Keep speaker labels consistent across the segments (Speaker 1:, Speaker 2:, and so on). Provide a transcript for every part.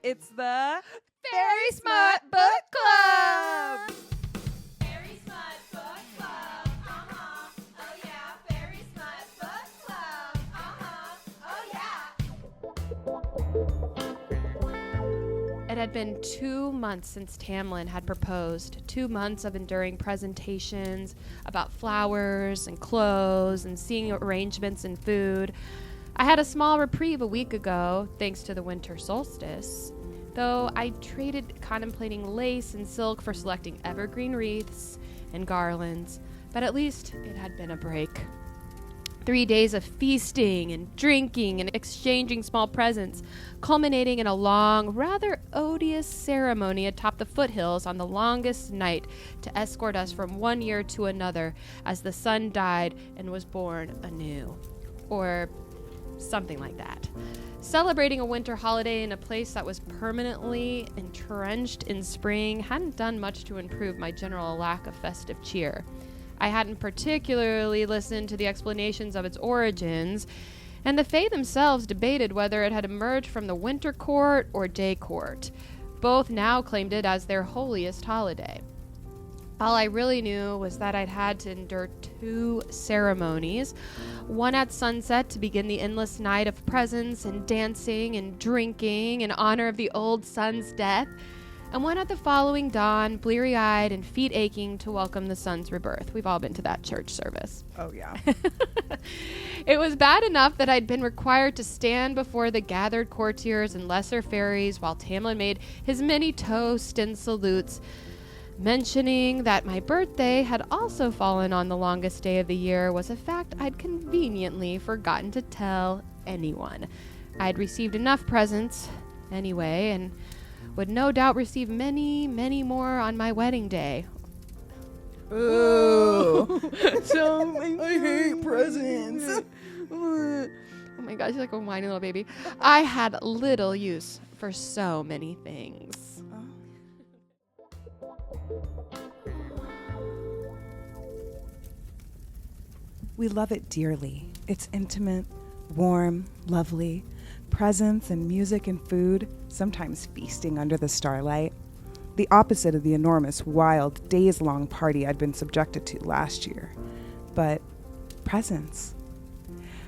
Speaker 1: It's the Very Smart Book Club.
Speaker 2: Very Smart Book Club. Oh yeah. Very Smart Book Club. Oh yeah.
Speaker 3: It had been 2 months since Tamlin had proposed, 2 months of enduring presentations about flowers and clothes and seeing arrangements and food. I had a small reprieve a week ago, thanks to the winter solstice, though I traded contemplating lace and silk for selecting evergreen wreaths and garlands, but at least it had been a break. 3 days of feasting and drinking and exchanging small presents, culminating in a long, rather odious ceremony atop the foothills on the longest night to escort us from one year to another as the sun died and was born anew. Or something like that. Celebrating a winter holiday in a place that was permanently entrenched in spring hadn't done much to improve my general lack of festive cheer. I hadn't particularly listened to the explanations of its origins, and the Fae themselves debated whether it had emerged from the winter court or day court. Both now claimed it as their holiest holiday. All I really knew was that I'd had to endure 2 ceremonies, one at sunset to begin the endless night of presents and dancing and drinking in honor of the old sun's death, and one at the following dawn, bleary-eyed and feet aching to welcome the sun's rebirth. We've all been to that church service.
Speaker 1: Oh, yeah.
Speaker 3: It was bad enough that I'd been required to stand before the gathered courtiers and lesser fairies while Tamlin made his many toasts and salutes, mentioning that my birthday had also fallen on the longest day of the year was a fact I'd conveniently forgotten to tell anyone. I'd received enough presents anyway, and would no doubt receive many, many more on my wedding day.
Speaker 1: Ooh. I hate presents.
Speaker 3: Oh my gosh, you're like a whiny little baby. I had little use for so many things.
Speaker 1: We love it dearly. It's intimate, warm, lovely. Presents and music and food, sometimes feasting under the starlight. The opposite of the enormous, wild, days-long party I'd been subjected to last year. But presents.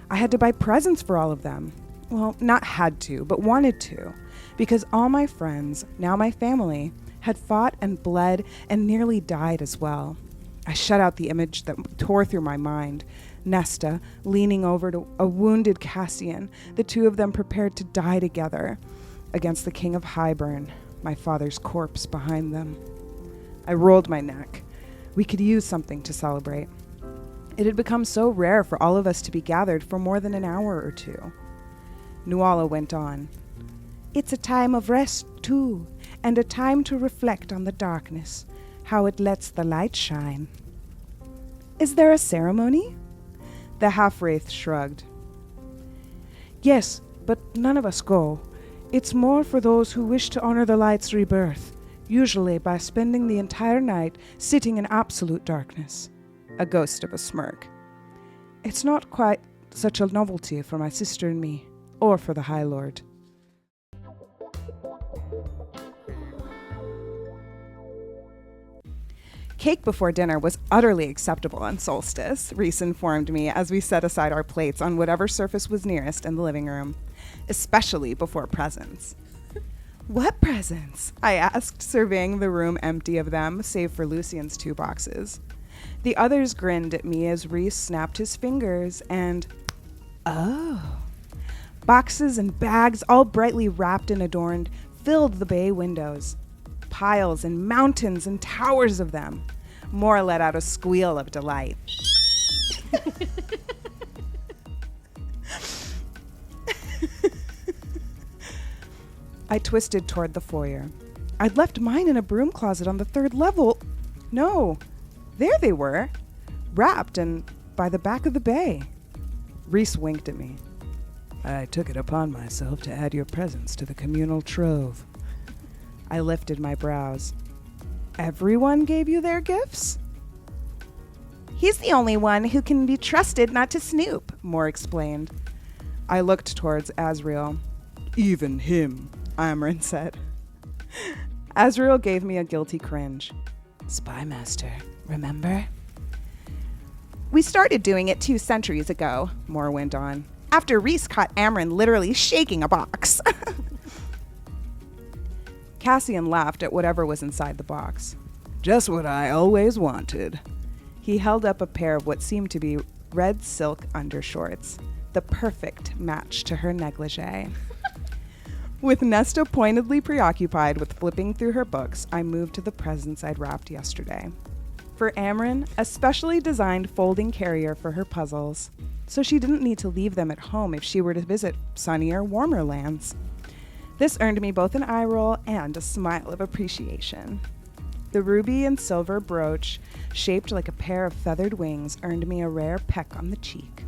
Speaker 1: I had to buy presents for all of them. Well, not had to, but wanted to. Because all my friends, now my family, had fought and bled and nearly died as well. I shut out the image that tore through my mind. Nesta leaning over to a wounded Cassian, the two of them prepared to die together against the King of Highburn, my father's corpse behind them. I rolled my neck. We could use something to celebrate. It had become so rare for all of us to be gathered for more than an hour or two. Nuala went on. It's a time of rest, too, and a time to reflect on the darkness, how it lets the light shine. Is there a ceremony? The half-wraith shrugged. Yes, but none of us go. It's more for those who wish to honor the light's rebirth, usually by spending the entire night sitting in absolute darkness. A ghost of a smirk. It's not quite such a novelty for my sister and me, or for the High Lord. Cake before dinner was utterly acceptable on Solstice, Reese informed me as we set aside our plates on whatever surface was nearest in the living room, especially before presents. What presents? I asked, surveying the room empty of them, save for Lucian's 2 boxes. The others grinned at me as Reese snapped his fingers and... Oh! Boxes and bags, all brightly wrapped and adorned, filled the bay windows. Piles and mountains and towers of them. Moore let out a squeal of delight. I twisted toward the foyer. I'd left mine in a broom closet on the 3rd level. No, there they were, wrapped and by the back of the bay. Reese winked at me. I took it upon myself to add your presents to the communal trove. I lifted my brows. Everyone gave you their gifts? He's the only one who can be trusted not to snoop, Moore explained. I looked towards Asriel. Even him. Amren said. Azriel gave me a guilty cringe. Spy master, remember? We started doing it 2 centuries ago, Moore went on, after Reese caught Amren literally shaking a box. Cassian laughed at whatever was inside the box. Just what I always wanted. He held up a pair of what seemed to be red silk undershorts, the perfect match to her negligee. With Nesta pointedly preoccupied with flipping through her books, I moved to the presents I'd wrapped yesterday. For Amren, a specially designed folding carrier for her puzzles, so she didn't need to leave them at home if she were to visit sunnier, warmer lands. This earned me both an eye roll and a smile of appreciation. The ruby and silver brooch, shaped like a pair of feathered wings, earned me a rare peck on the cheek.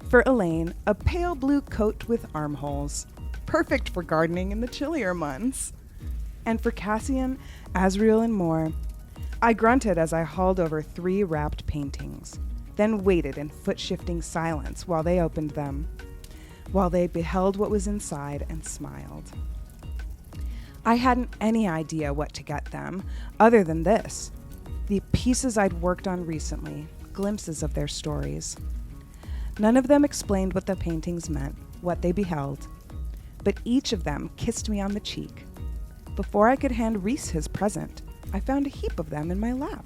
Speaker 1: For Elaine, a pale blue coat with armholes, perfect for gardening in the chillier months. And for Cassian, Azriel, and more, I grunted as I hauled over 3 wrapped paintings, then waited in foot-shifting silence while they opened them, while they beheld what was inside and smiled. I hadn't any idea what to get them, other than this, the pieces I'd worked on recently, glimpses of their stories. None of them explained what the paintings meant, what they beheld, but each of them kissed me on the cheek. Before I could hand Reese his present, I found a heap of them in my lap.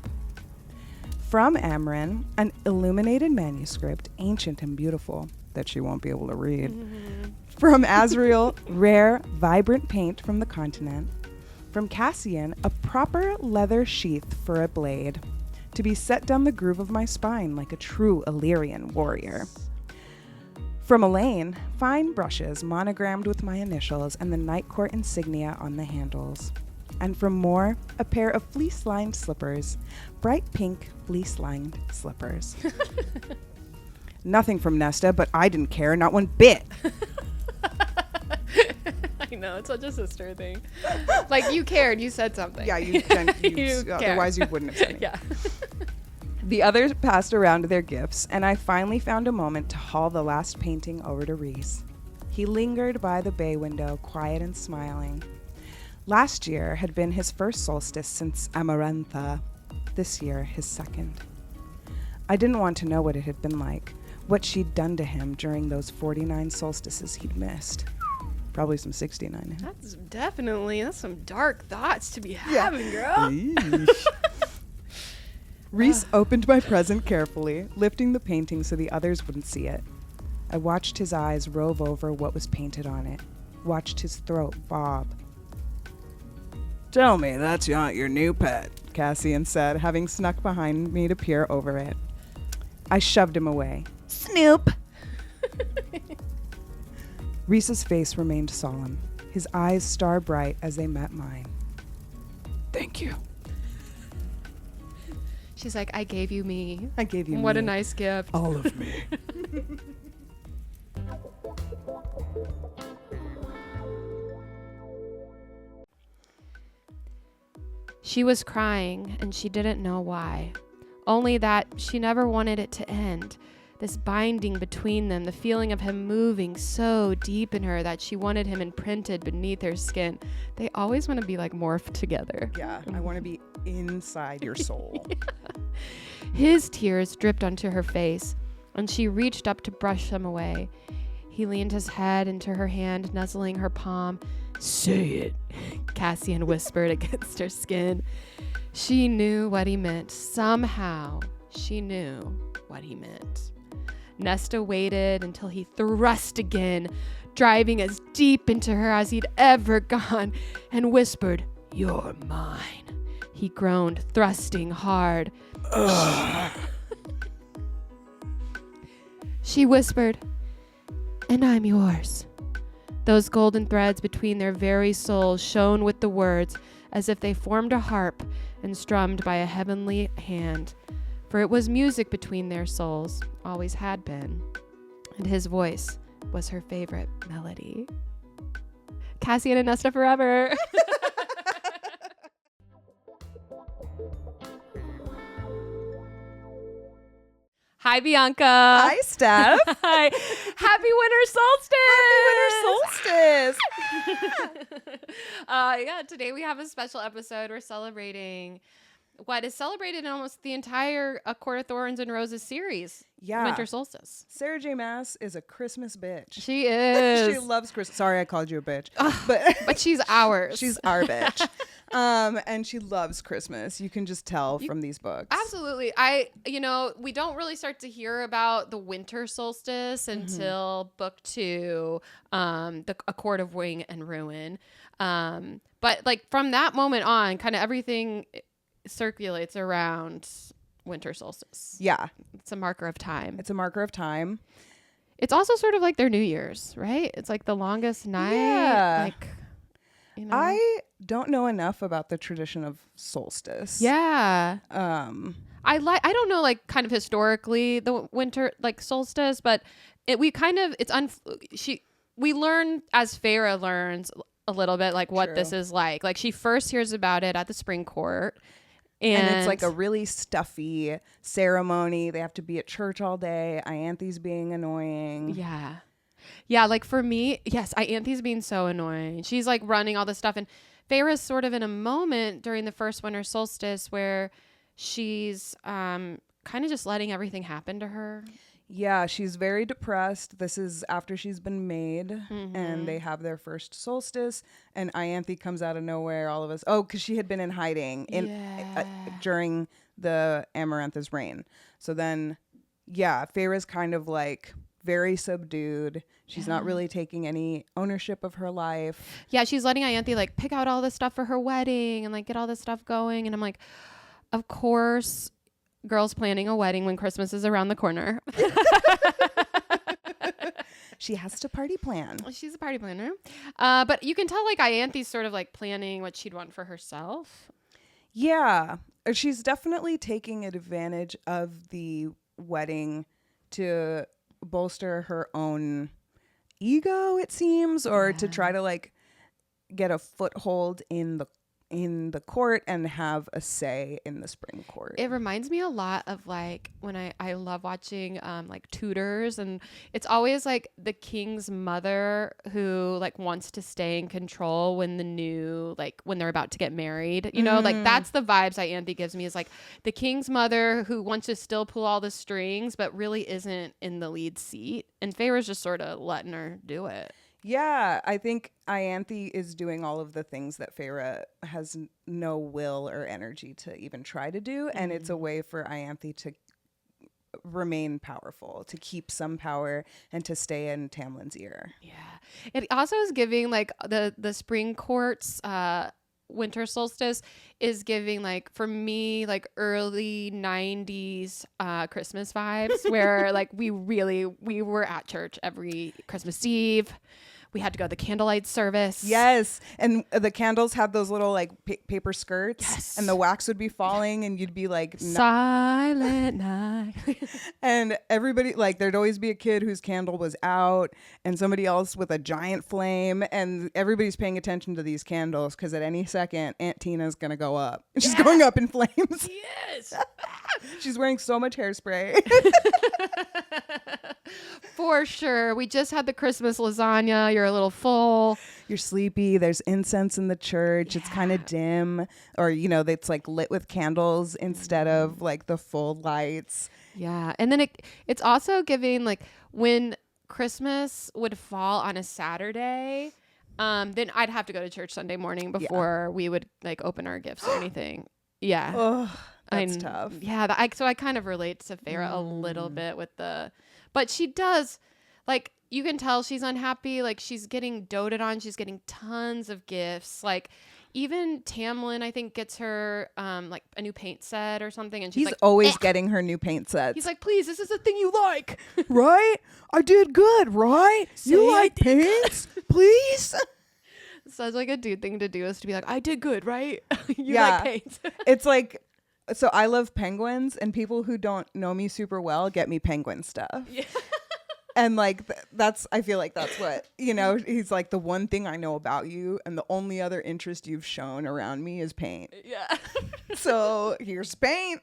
Speaker 1: From Amren, an illuminated manuscript, ancient and beautiful, that she won't be able to read. From Azriel, rare, vibrant paint from the continent. From Cassian, a proper leather sheath for a blade, to be set down the groove of my spine like a true Illyrian warrior. From Elaine, fine brushes monogrammed with my initials and the night court insignia on the handles. And from Moore, a pair of fleece-lined slippers, bright pink fleece-lined slippers. Nothing from Nesta, but I didn't care, not one bit.
Speaker 3: I know, it's such a sister thing. Like, you cared, you said something.
Speaker 1: Yeah, you otherwise you wouldn't have said it.
Speaker 3: Yeah.
Speaker 1: The others passed around their gifts, and I finally found a moment to haul the last painting over to Reese. He lingered by the bay window, quiet and smiling. Last year had been his first solstice since Amarantha. This year, his second. I didn't want to know what it had been like, what she'd done to him during those 49 solstices he'd missed. Probably some 69.
Speaker 3: That's some dark thoughts to be having, girl.
Speaker 1: Reese opened my present carefully, lifting the painting so the others wouldn't see it. I watched his eyes rove over what was painted on it, watched his throat bob. Tell me that's not your new pet, Cassian said, having snuck behind me to peer over it. I shoved him away. Snoop! Reese's face remained solemn, his eyes star-bright as they met mine. Thank you.
Speaker 3: She's like, I gave you me.
Speaker 1: I gave you
Speaker 3: What
Speaker 1: me.
Speaker 3: a nice gift.
Speaker 1: All of me.
Speaker 3: She was crying, and she didn't know why. Only that she never wanted it to end. This binding between them, the feeling of him moving so deep in her that she wanted him imprinted beneath her skin. They always want to be like morphed together.
Speaker 1: Yeah, I want to be inside your soul.
Speaker 3: Yeah. His tears dripped onto her face, and she reached up to brush them away. He leaned his head into her hand, nuzzling her palm. Say it, Cassian whispered against her skin. She knew what he meant. Somehow, she knew what he meant. Nesta waited until he thrust again, driving as deep into her as he'd ever gone, and whispered, "You're mine." He groaned, thrusting hard. She whispered, "And I'm yours." Those golden threads between their very souls shone with the words as if they formed a harp and strummed by a heavenly hand. For it was music between their souls, always had been, and his voice was her favorite melody. Cassian and Nesta forever. Hi, Bianca.
Speaker 1: Hi, Steph.
Speaker 3: Hi. Happy winter solstice.
Speaker 1: Happy winter solstice.
Speaker 3: Yeah, today we have a special episode. We're celebrating what is celebrated in almost the entire A Court of Thorns and Roses series.
Speaker 1: Yeah.
Speaker 3: Winter solstice.
Speaker 1: Sarah J. Maas is a Christmas bitch.
Speaker 3: She is.
Speaker 1: She loves Christmas. Sorry, I called you a bitch.
Speaker 3: But she's ours.
Speaker 1: She's our bitch. And she loves Christmas. You can just tell from these books.
Speaker 3: Absolutely. We don't really start to hear about the winter solstice until book 2, A Court of Wing and Ruin. But like from that moment on, kind of everything circulates around winter solstice.
Speaker 1: Yeah.
Speaker 3: It's a marker of time.
Speaker 1: It's a marker of time.
Speaker 3: It's also sort of like their New Year's, right? It's like the longest night.
Speaker 1: Yeah.
Speaker 3: Like,
Speaker 1: I don't know enough about the tradition of solstice.
Speaker 3: Yeah. I don't know, like, kind of historically the winter, like, solstice, but we learn as Feyre learns a little bit, like, what this is like. Like, she first hears about it at the spring court. And
Speaker 1: it's like a really stuffy ceremony. They have to be at church all day. Ianthe's being annoying.
Speaker 3: Yeah. Yeah, like for me, yes, Ianthe's being so annoying. She's like running all this stuff. And Feyre's sort of in a moment during the first winter solstice where she's kind of just letting everything happen to her.
Speaker 1: Yeah, she's very depressed. This is after she's been made and they have their first solstice. And Ianthe comes out of nowhere, all of us. Oh, because she had been in hiding during the Amarantha's reign. So then, yeah, Feyre's kind of like very subdued. She's not really taking any ownership of her life.
Speaker 3: Yeah, she's letting Ianthe like pick out all this stuff for her wedding and like get all this stuff going. And I'm like, of course, girls planning a wedding when Christmas is around the corner.
Speaker 1: She has to party plan.
Speaker 3: She's a party planner. But you can tell like Ianthe's sort of like planning what she'd want for herself.
Speaker 1: Yeah. She's definitely taking advantage of the wedding to bolster her own ego, it seems, or to try to like get a foothold in the court and have a say in the spring court.
Speaker 3: It reminds me a lot of like when I love watching like Tudors, and it's always like the king's mother who like wants to stay in control when when they're about to get married, like that's the vibes Ianthe gives me, is like the king's mother who wants to still pull all the strings but really isn't in the lead seat, and Feyre's just sort of letting her do it.
Speaker 1: Yeah, I think Ianthe is doing all of the things that Feyre has no will or energy to even try to do. And it's a way for Ianthe to remain powerful, to keep some power and to stay in Tamlin's ear.
Speaker 3: Yeah. It also is giving like the spring court's winter solstice is giving like, for me, like early 90s Christmas vibes where like we were at church every Christmas Eve. We had to go to the candlelight service.
Speaker 1: Yes. And the candles had those little like paper skirts.
Speaker 3: Yes.
Speaker 1: And the wax would be falling and you'd be like...
Speaker 3: Silent night.
Speaker 1: And everybody, like there'd always be a kid whose candle was out and somebody else with a giant flame. And everybody's paying attention to these candles because at any second, Aunt Tina's going to go up. She's going up in flames.
Speaker 3: Yes.
Speaker 1: She's wearing so much hairspray.
Speaker 3: For sure. We just had the Christmas lasagna. You're a little full.
Speaker 1: You're sleepy. There's incense in the church. Yeah. It's kind of dim, or it's like lit with candles instead of like the full lights.
Speaker 3: Yeah. And then it's also giving like when Christmas would fall on a Saturday, then I'd have to go to church Sunday morning before we would like open our gifts or anything. Yeah.
Speaker 1: Oh, that's tough.
Speaker 3: Yeah. So I kind of relate to Feyre a little bit with but she does, like, you can tell she's unhappy. Like, she's getting doted on. She's getting tons of gifts. Like, even Tamlin, I think, gets her, like, a new paint set or something. And she's
Speaker 1: He's always getting her new paint sets.
Speaker 3: He's like, please, this is the thing you like.
Speaker 1: Right? I did good, right? You like paints? Please?
Speaker 3: Sounds like a dude thing to do, is to be like, I did good, right? You
Speaker 1: like
Speaker 3: paints.
Speaker 1: It's like... So I love penguins, and people who don't know me super well get me penguin stuff.
Speaker 3: Yeah.
Speaker 1: And like that's I feel like that's what, you know, he's like, the one thing I know about you and the only other interest you've shown around me is paint.
Speaker 3: Yeah.
Speaker 1: So here's paint.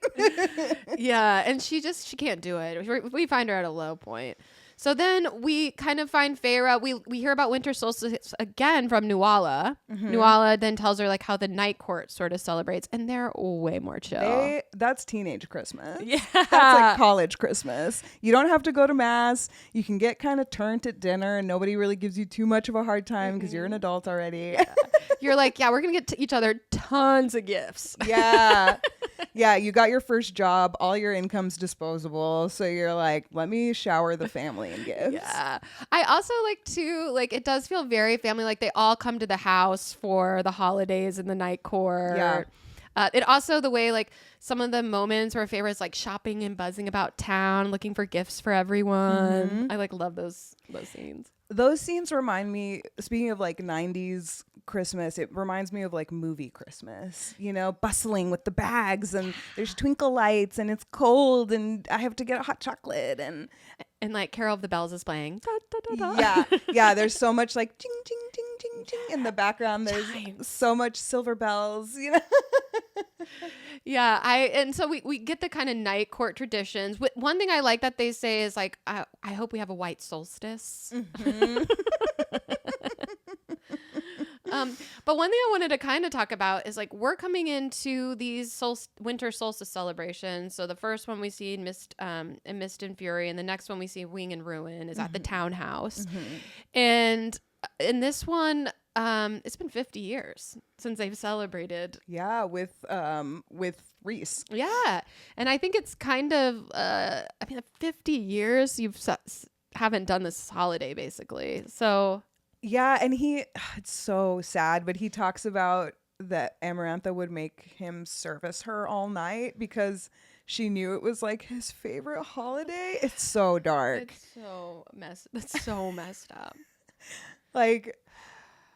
Speaker 3: Yeah, and she can't do it. We find her at a low point. So then we kind of find Feyre. We hear about winter solstice again from Nuala. Nuala then tells her like how the night court sort of celebrates, and they're way more chill.
Speaker 1: That's teenage Christmas.
Speaker 3: Yeah.
Speaker 1: That's like college Christmas. You don't have to go to mass. You can get kind of turned at dinner and nobody really gives you too much of a hard time because you're an adult already.
Speaker 3: You're like, yeah, we're going to get to each other tons of gifts.
Speaker 1: Yeah. Yeah, you got your first job, all your income's disposable, so you're like, let me shower the family in gifts.
Speaker 3: Yeah. I also like to, like, it does feel very family, like they all come to the house for the holidays and the night court.
Speaker 1: Yeah.
Speaker 3: It also, the way, like, some of the moments where Feyre's like shopping and buzzing about town, looking for gifts for everyone. I like love those scenes.
Speaker 1: Those scenes remind me, speaking of like 90s Christmas, it reminds me of like movie Christmas, you know, bustling with the bags and there's twinkle lights and it's cold and I have to get a hot chocolate and
Speaker 3: like Carol of the Bells is playing. Da, da, da, da.
Speaker 1: Yeah. Yeah. There's so much like ching, ching, ching, ching, ching in the background. There's so much silver bells, you know?
Speaker 3: Yeah, and so we get the kind of night court traditions. One thing I like that they say is like, I hope we have a white solstice. But one thing I wanted to kind of talk about is like we're coming into these winter solstice celebrations. So the first one we see in Mist and Fury, and the next one we see Wing and Ruin is at the townhouse. And in this one, it's been 50 years since they've celebrated.
Speaker 1: Yeah, with Reese.
Speaker 3: Yeah, and I think it's kind of 50 years haven't done this holiday basically. So
Speaker 1: yeah, and it's so sad, but he talks about that Amarantha would make him service her all night because she knew it was like his favorite holiday. It's so dark.
Speaker 3: That's so messed up.
Speaker 1: Like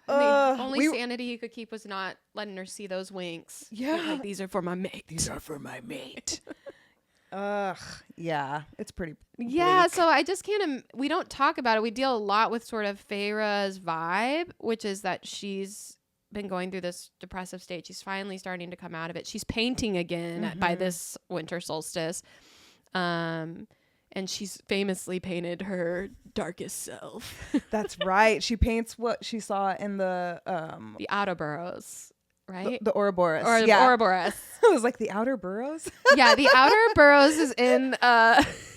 Speaker 3: the only sanity he could keep was not letting her see those winks.
Speaker 1: Yeah.
Speaker 3: Like, these are for my mate.
Speaker 1: These are for my mate. Ugh. Yeah. It's pretty bleak.
Speaker 3: Yeah. So I just can't. We don't talk about it. We deal a lot with sort of Feyre's vibe, which is that she's been going through this depressive state. She's finally starting to come out of it. She's painting again by this winter solstice. And she's famously painted her darkest self.
Speaker 1: That's right. She paints what she saw in the
Speaker 3: outer boroughs, right?
Speaker 1: The Ouroboros.
Speaker 3: Or the
Speaker 1: yeah.
Speaker 3: Ouroboros.
Speaker 1: I was like, the outer boroughs?
Speaker 3: Yeah, the outer boroughs is in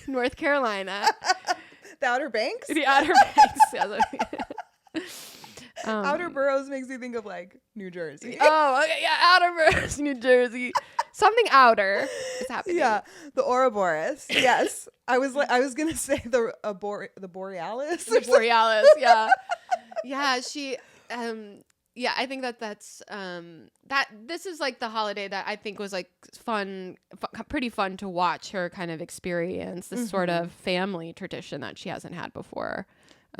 Speaker 3: North Carolina.
Speaker 1: The Outer Banks?
Speaker 3: The Outer Banks.
Speaker 1: Outer boroughs makes me think of like New Jersey.
Speaker 3: Oh, okay, yeah, outer boroughs, New Jersey. Something outer is happening.
Speaker 1: Yeah, the Ouroboros. Yes, I was gonna say the Borealis.
Speaker 3: The Borealis. Yeah, yeah. She. Yeah, I think that's that. This is like the holiday that I think was like pretty fun to watch her kind of experience this sort of family tradition that she hasn't had before.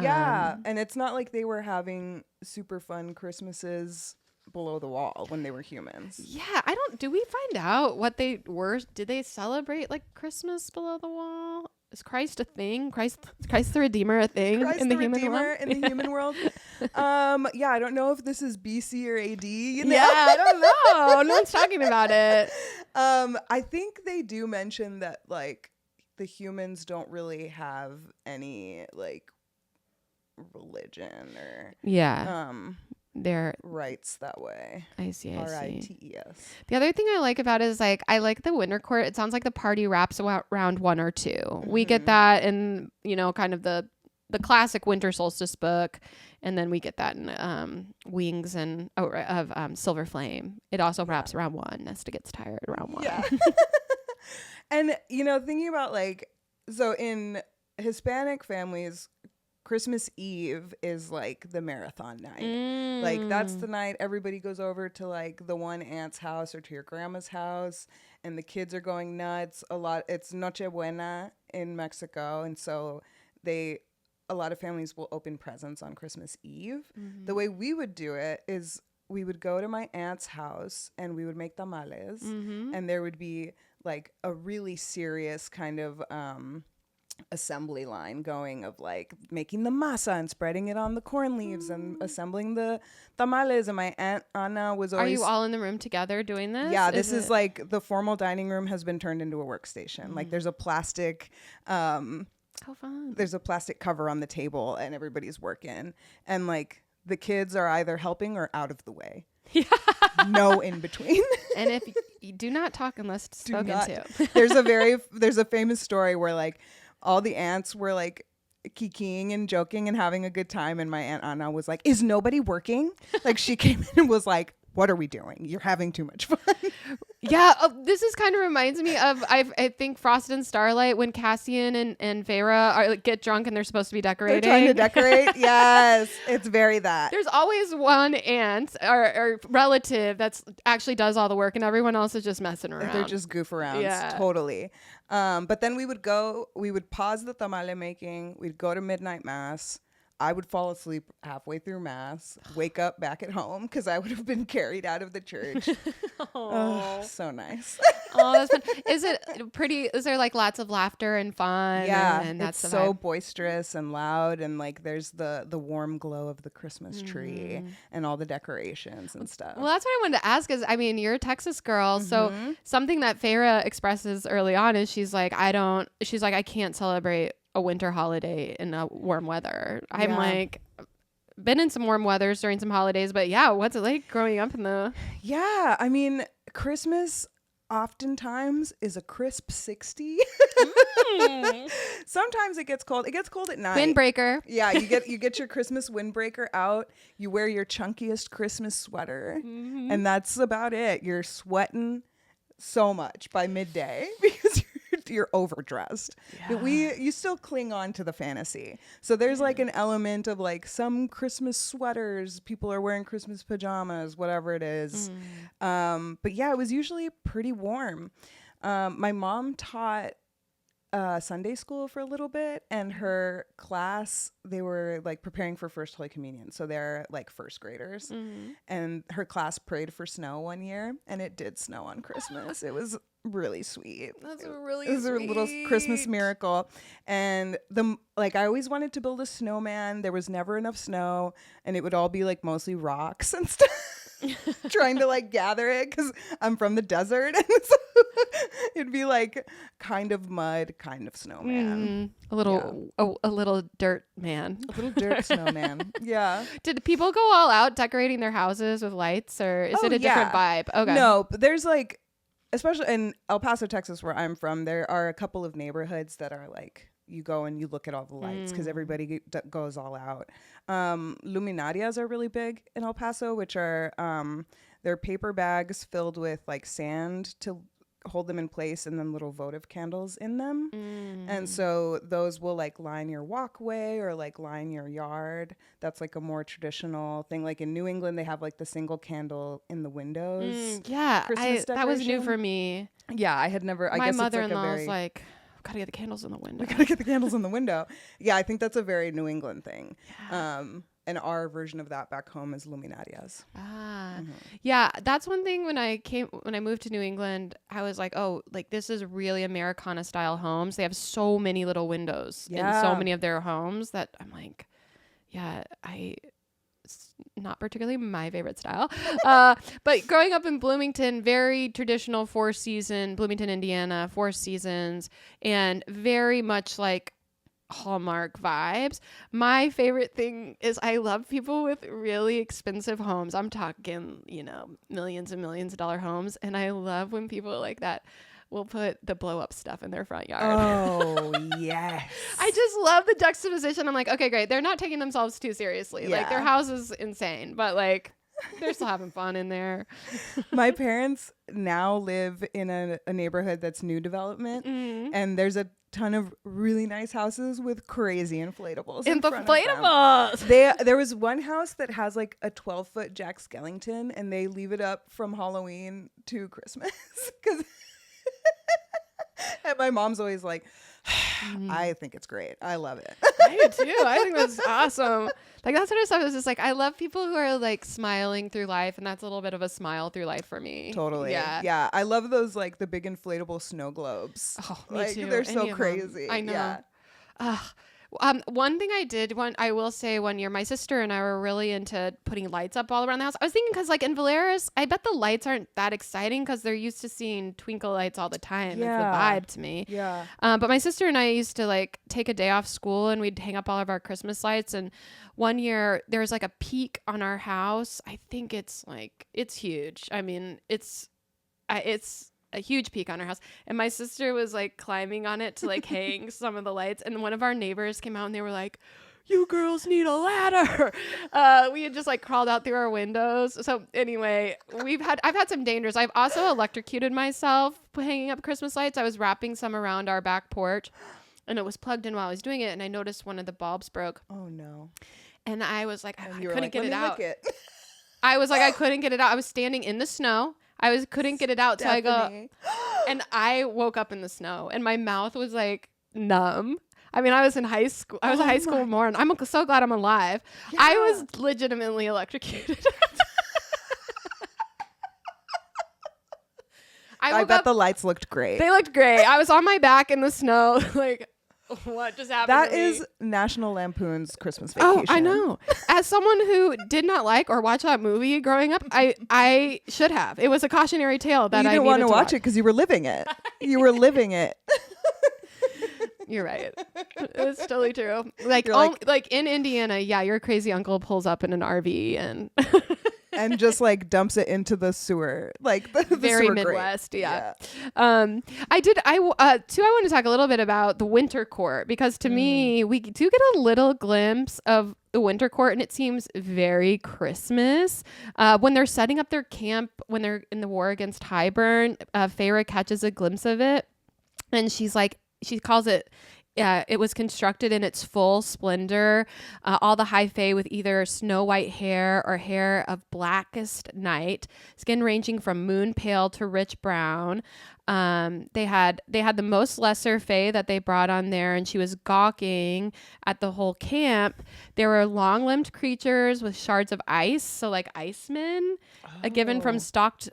Speaker 1: Yeah, and it's not like they were having super fun Christmases below the wall when they were humans.
Speaker 3: Yeah, do we find out what they were? Did they celebrate like Christmas below the wall? Is Christ a thing? Christ the Redeemer a thing
Speaker 1: Christ
Speaker 3: in the
Speaker 1: Redeemer
Speaker 3: human world?
Speaker 1: In the human world. Yeah, I don't know if this is BC or AD. You know?
Speaker 3: Yeah, I don't know. No one's talking about it.
Speaker 1: I think they do mention that like the humans don't really have any like religion or
Speaker 3: they're
Speaker 1: rights that way.
Speaker 3: I see.
Speaker 1: RITES.
Speaker 3: The other thing I like about it is like I like the winter court. It sounds like the party wraps around 1 or 2. We get that in kind of the classic winter solstice book, and then we get that in Wings and of Silver Flame. It also wraps around 1. Nesta gets tired around 1. Yeah.
Speaker 1: And thinking about like, so in Hispanic families, Christmas Eve is like the marathon night. Like that's the night everybody goes over to like the one aunt's house or to your grandma's house, and the kids are going nuts. It's Nochebuena in Mexico, and so a lot of families will open presents on Christmas Eve. The way we would do it is we would go to my aunt's house and we would make tamales, and there would be like a really serious kind of assembly line going of like making the masa and spreading it on the corn leaves and assembling the tamales. And my Aunt Anna was
Speaker 3: Are
Speaker 1: always...
Speaker 3: you all in the room together doing this?
Speaker 1: Yeah, this is like the formal dining room has been turned into a workstation. Like there's a plastic...
Speaker 3: How fun.
Speaker 1: there's a plastic cover on the table and everybody's working. And like the kids are either helping or out of the way.
Speaker 3: Yeah.
Speaker 1: No in between.
Speaker 3: And if you do not talk unless spoken to.
Speaker 1: There's a famous story where like all the aunts were like kikiing and joking and having a good time, and my Aunt Anna was like, "Is nobody working?" Like she came in and was like, "What are we doing? You're having too much fun."
Speaker 3: Yeah, this is kind of reminds me of I think Frost and Starlight when Cassian and Feyre are like, get drunk and they're supposed to be decorating.
Speaker 1: They're trying to decorate. Yes, it's very that.
Speaker 3: There's always one aunt or relative that's actually does all the work, and everyone else is just messing around.
Speaker 1: They're just goof around.
Speaker 3: Yeah.
Speaker 1: Totally. But then we would pause the tamale making. We'd go to midnight mass. I would fall asleep halfway through mass, wake up back at home because I would have been carried out of the church. Oh, so nice.
Speaker 3: Oh, that's fun. Is it pretty? Is there like lots of laughter and fun?
Speaker 1: Yeah,
Speaker 3: and that's
Speaker 1: it's
Speaker 3: the
Speaker 1: so
Speaker 3: vibe?
Speaker 1: boisterous and loud, and like there's the warm glow of the Christmas tree and all the decorations and stuff.
Speaker 3: Well, that's what I wanted to ask. Is I mean, you're a Texas girl, so
Speaker 1: Mm-hmm.
Speaker 3: something that Feyre expresses early on is she's like, I can't celebrate a winter holiday in a warm weather. I'm
Speaker 1: Yeah.
Speaker 3: like, been in some warm weathers during some holidays, but yeah, what's it like growing up in the?
Speaker 1: Yeah, I mean, Christmas oftentimes is a crisp 60. Sometimes it gets cold. It gets cold at night.
Speaker 3: Windbreaker.
Speaker 1: Yeah, you get your Christmas windbreaker out. You wear your chunkiest Christmas sweater, and that's about it. You're sweating so much by midday because you're overdressed. But you still cling on to the fantasy. So there's like an element of like some Christmas sweaters. People are wearing Christmas pajamas, whatever it is. But yeah, it was usually pretty warm. My mom taught Sunday school for a little bit, and her class, they were like preparing for First Holy Communion. So they're like first graders. And her class prayed for snow one year, and it did snow on Christmas. It was really sweet.
Speaker 3: That's really
Speaker 1: It was a little Christmas miracle. And I always wanted to build a snowman. There was never enough snow, and it would all be like mostly rocks and stuff. Trying to like gather it because I'm from the desert, and so it'd be like kind of mud, kind of snowman.
Speaker 3: A little dirt man.
Speaker 1: A little dirt snowman. Yeah.
Speaker 3: Did people go all out decorating their houses with lights, or is it a different vibe? Okay.
Speaker 1: No, but there's like, especially in El Paso, Texas, where I'm from, there are a couple of neighborhoods that are like, you go and you look at all the lights because everybody goes all out. Luminarias are really big in El Paso, which are they're paper bags filled with like sand to hold them in place, and then little votive candles in them. And so those will like line your walkway or like line your yard. That's like a more traditional thing. Like in New England, they have like the single candle in the windows.
Speaker 3: Yeah,
Speaker 1: Christmas
Speaker 3: that was new
Speaker 1: decoration.
Speaker 3: for me.
Speaker 1: Yeah, I had never. I
Speaker 3: My
Speaker 1: guess
Speaker 3: mother-in-law was
Speaker 1: it's
Speaker 3: like, gotta get the candles in the window.
Speaker 1: we gotta get the candles in the window. Yeah, I think that's a very New England thing. And our version of that back home is luminarias.
Speaker 3: Yeah, that's one thing when I moved to New England, I was like, oh, like this is really Americana style homes. They have so many little windows in so many of their homes that I'm like, yeah, it's not particularly my favorite style. But growing up in Bloomington, very traditional Bloomington, Indiana, 4 seasons, and very much like Hallmark vibes. My favorite thing is I love people with really expensive homes. I'm talking, millions and millions of dollar homes. And I love when people like that will put the blow up stuff in their front yard.
Speaker 1: Oh, yes.
Speaker 3: I just love the juxtaposition. I'm like, okay, great. They're not taking themselves too seriously. Like their
Speaker 1: Yeah.
Speaker 3: house is insane, but like they're still having fun in there.
Speaker 1: My parents now live in a neighborhood that's new development, and there's a ton of really nice houses with crazy inflatables. in front of them.
Speaker 3: Inflatables.
Speaker 1: There was one house that has like a 12-foot Jack Skellington, and they leave it up from Halloween to Christmas. And my mom's always like, I think it's great. I love it.
Speaker 3: I do too. I think that's awesome. Like that sort of stuff is just like, I love people who are like smiling through life, and that's a little bit of a smile through life for me.
Speaker 1: Totally.
Speaker 3: Yeah.
Speaker 1: Yeah. I love those like the big inflatable snow globes.
Speaker 3: Oh, me
Speaker 1: like
Speaker 3: too.
Speaker 1: they're
Speaker 3: Any
Speaker 1: so
Speaker 3: of them.
Speaker 1: crazy.
Speaker 3: I know.
Speaker 1: Yeah.
Speaker 3: One thing I will say one year, my sister and I were really into putting lights up all around the house. I was thinking, because like in Valeris, I bet the lights aren't that exciting because they're used to seeing twinkle lights all the time.
Speaker 1: Yeah.
Speaker 3: It's the vibe to me.
Speaker 1: Yeah.
Speaker 3: But my sister and I used to like take a day off school and we'd hang up all of our Christmas lights. And one year there was like a peak on our house. I think it's huge. I mean, it's a huge peak on our house, and my sister was like climbing on it to like hang some of the lights, and one of our neighbors came out and they were like, "You girls need a ladder." We had just like crawled out through our windows. So anyway, I've had some dangers. I've also electrocuted myself hanging up Christmas lights. I was wrapping some around our back porch and it was plugged in while I was doing it, and I noticed one of the bulbs broke.
Speaker 1: Oh no.
Speaker 3: And I was like, I couldn't
Speaker 1: like,
Speaker 3: get
Speaker 1: "Let
Speaker 3: it
Speaker 1: me
Speaker 3: out.
Speaker 1: lick it."
Speaker 3: I was like, I couldn't get it out. I was standing in the snow. Couldn't get it out. So I go,
Speaker 1: Stephanie.
Speaker 3: and I woke up in the snow and my mouth was like numb. I mean, I was in high school. I was a high school morn. I'm so glad I'm alive.
Speaker 1: Yeah.
Speaker 3: I was legitimately electrocuted.
Speaker 1: I
Speaker 3: woke
Speaker 1: bet
Speaker 3: up,
Speaker 1: the lights looked great.
Speaker 3: they looked great. I was on my back in the snow. Like, what just happened
Speaker 1: That
Speaker 3: to me?
Speaker 1: is National Lampoon's Christmas Vacation.
Speaker 3: Oh, I know. As someone who did not like or watch that movie growing up, I should have. It was a cautionary tale that
Speaker 1: You
Speaker 3: I
Speaker 1: didn't
Speaker 3: needed
Speaker 1: want to watch it because you were living it. You were living it.
Speaker 3: You're right. It's totally true. Like,
Speaker 1: You're like-
Speaker 3: like in Indiana, yeah, your crazy uncle pulls up in an RV and
Speaker 1: And just like dumps it into the sewer. Like the
Speaker 3: very
Speaker 1: sewer grate.
Speaker 3: Midwest, yeah. I want to talk a little bit about the winter court, because to me, we do get a little glimpse of the winter court, and it seems very Christmas. When they're setting up their camp, when they're in the war against Highburn, Feyre catches a glimpse of it, and she's like, she calls it, it was constructed in its full splendor. All the high fae with either snow white hair or hair of blackest night, skin ranging from moon pale to rich brown. They had the most lesser fae that they brought on there, and she was gawking at the whole camp. There were long-limbed creatures with shards of ice, so like icemen, given from stalked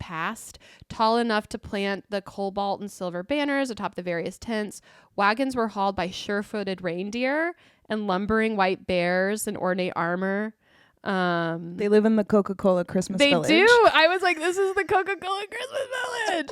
Speaker 3: past, tall enough to plant the cobalt and silver banners atop the various tents. Wagons were hauled by sure-footed reindeer and lumbering white bears in ornate armor.
Speaker 1: They live in the Coca-Cola Christmas Village.
Speaker 3: They do. I was like, this is the Coca-Cola Christmas Village.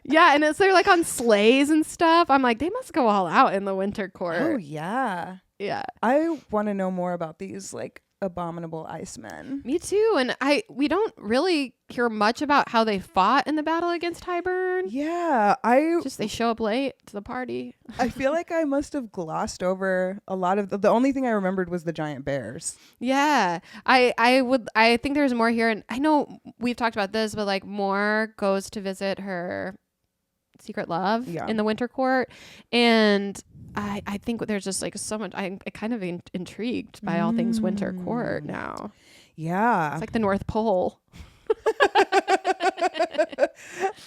Speaker 3: Yeah, and they're like on sleighs and stuff. I'm like, they must go all out in the winter court.
Speaker 1: Oh yeah.
Speaker 3: Yeah.
Speaker 1: I want to know more about these like abominable icemen.
Speaker 3: Me too. And we don't really hear much about how they fought in the battle against Highburn.
Speaker 1: Yeah,
Speaker 3: Just they show up late to the party.
Speaker 1: I feel like I must have glossed over a lot of the only thing I remembered was the giant bears.
Speaker 3: Yeah. I think there's more here, and I know we've talked about this, but like Moore goes to visit her secret love in the winter court, and I think there's just like so much. I'm kind of intrigued by all things winter court now.
Speaker 1: Yeah.
Speaker 3: It's like the North Pole.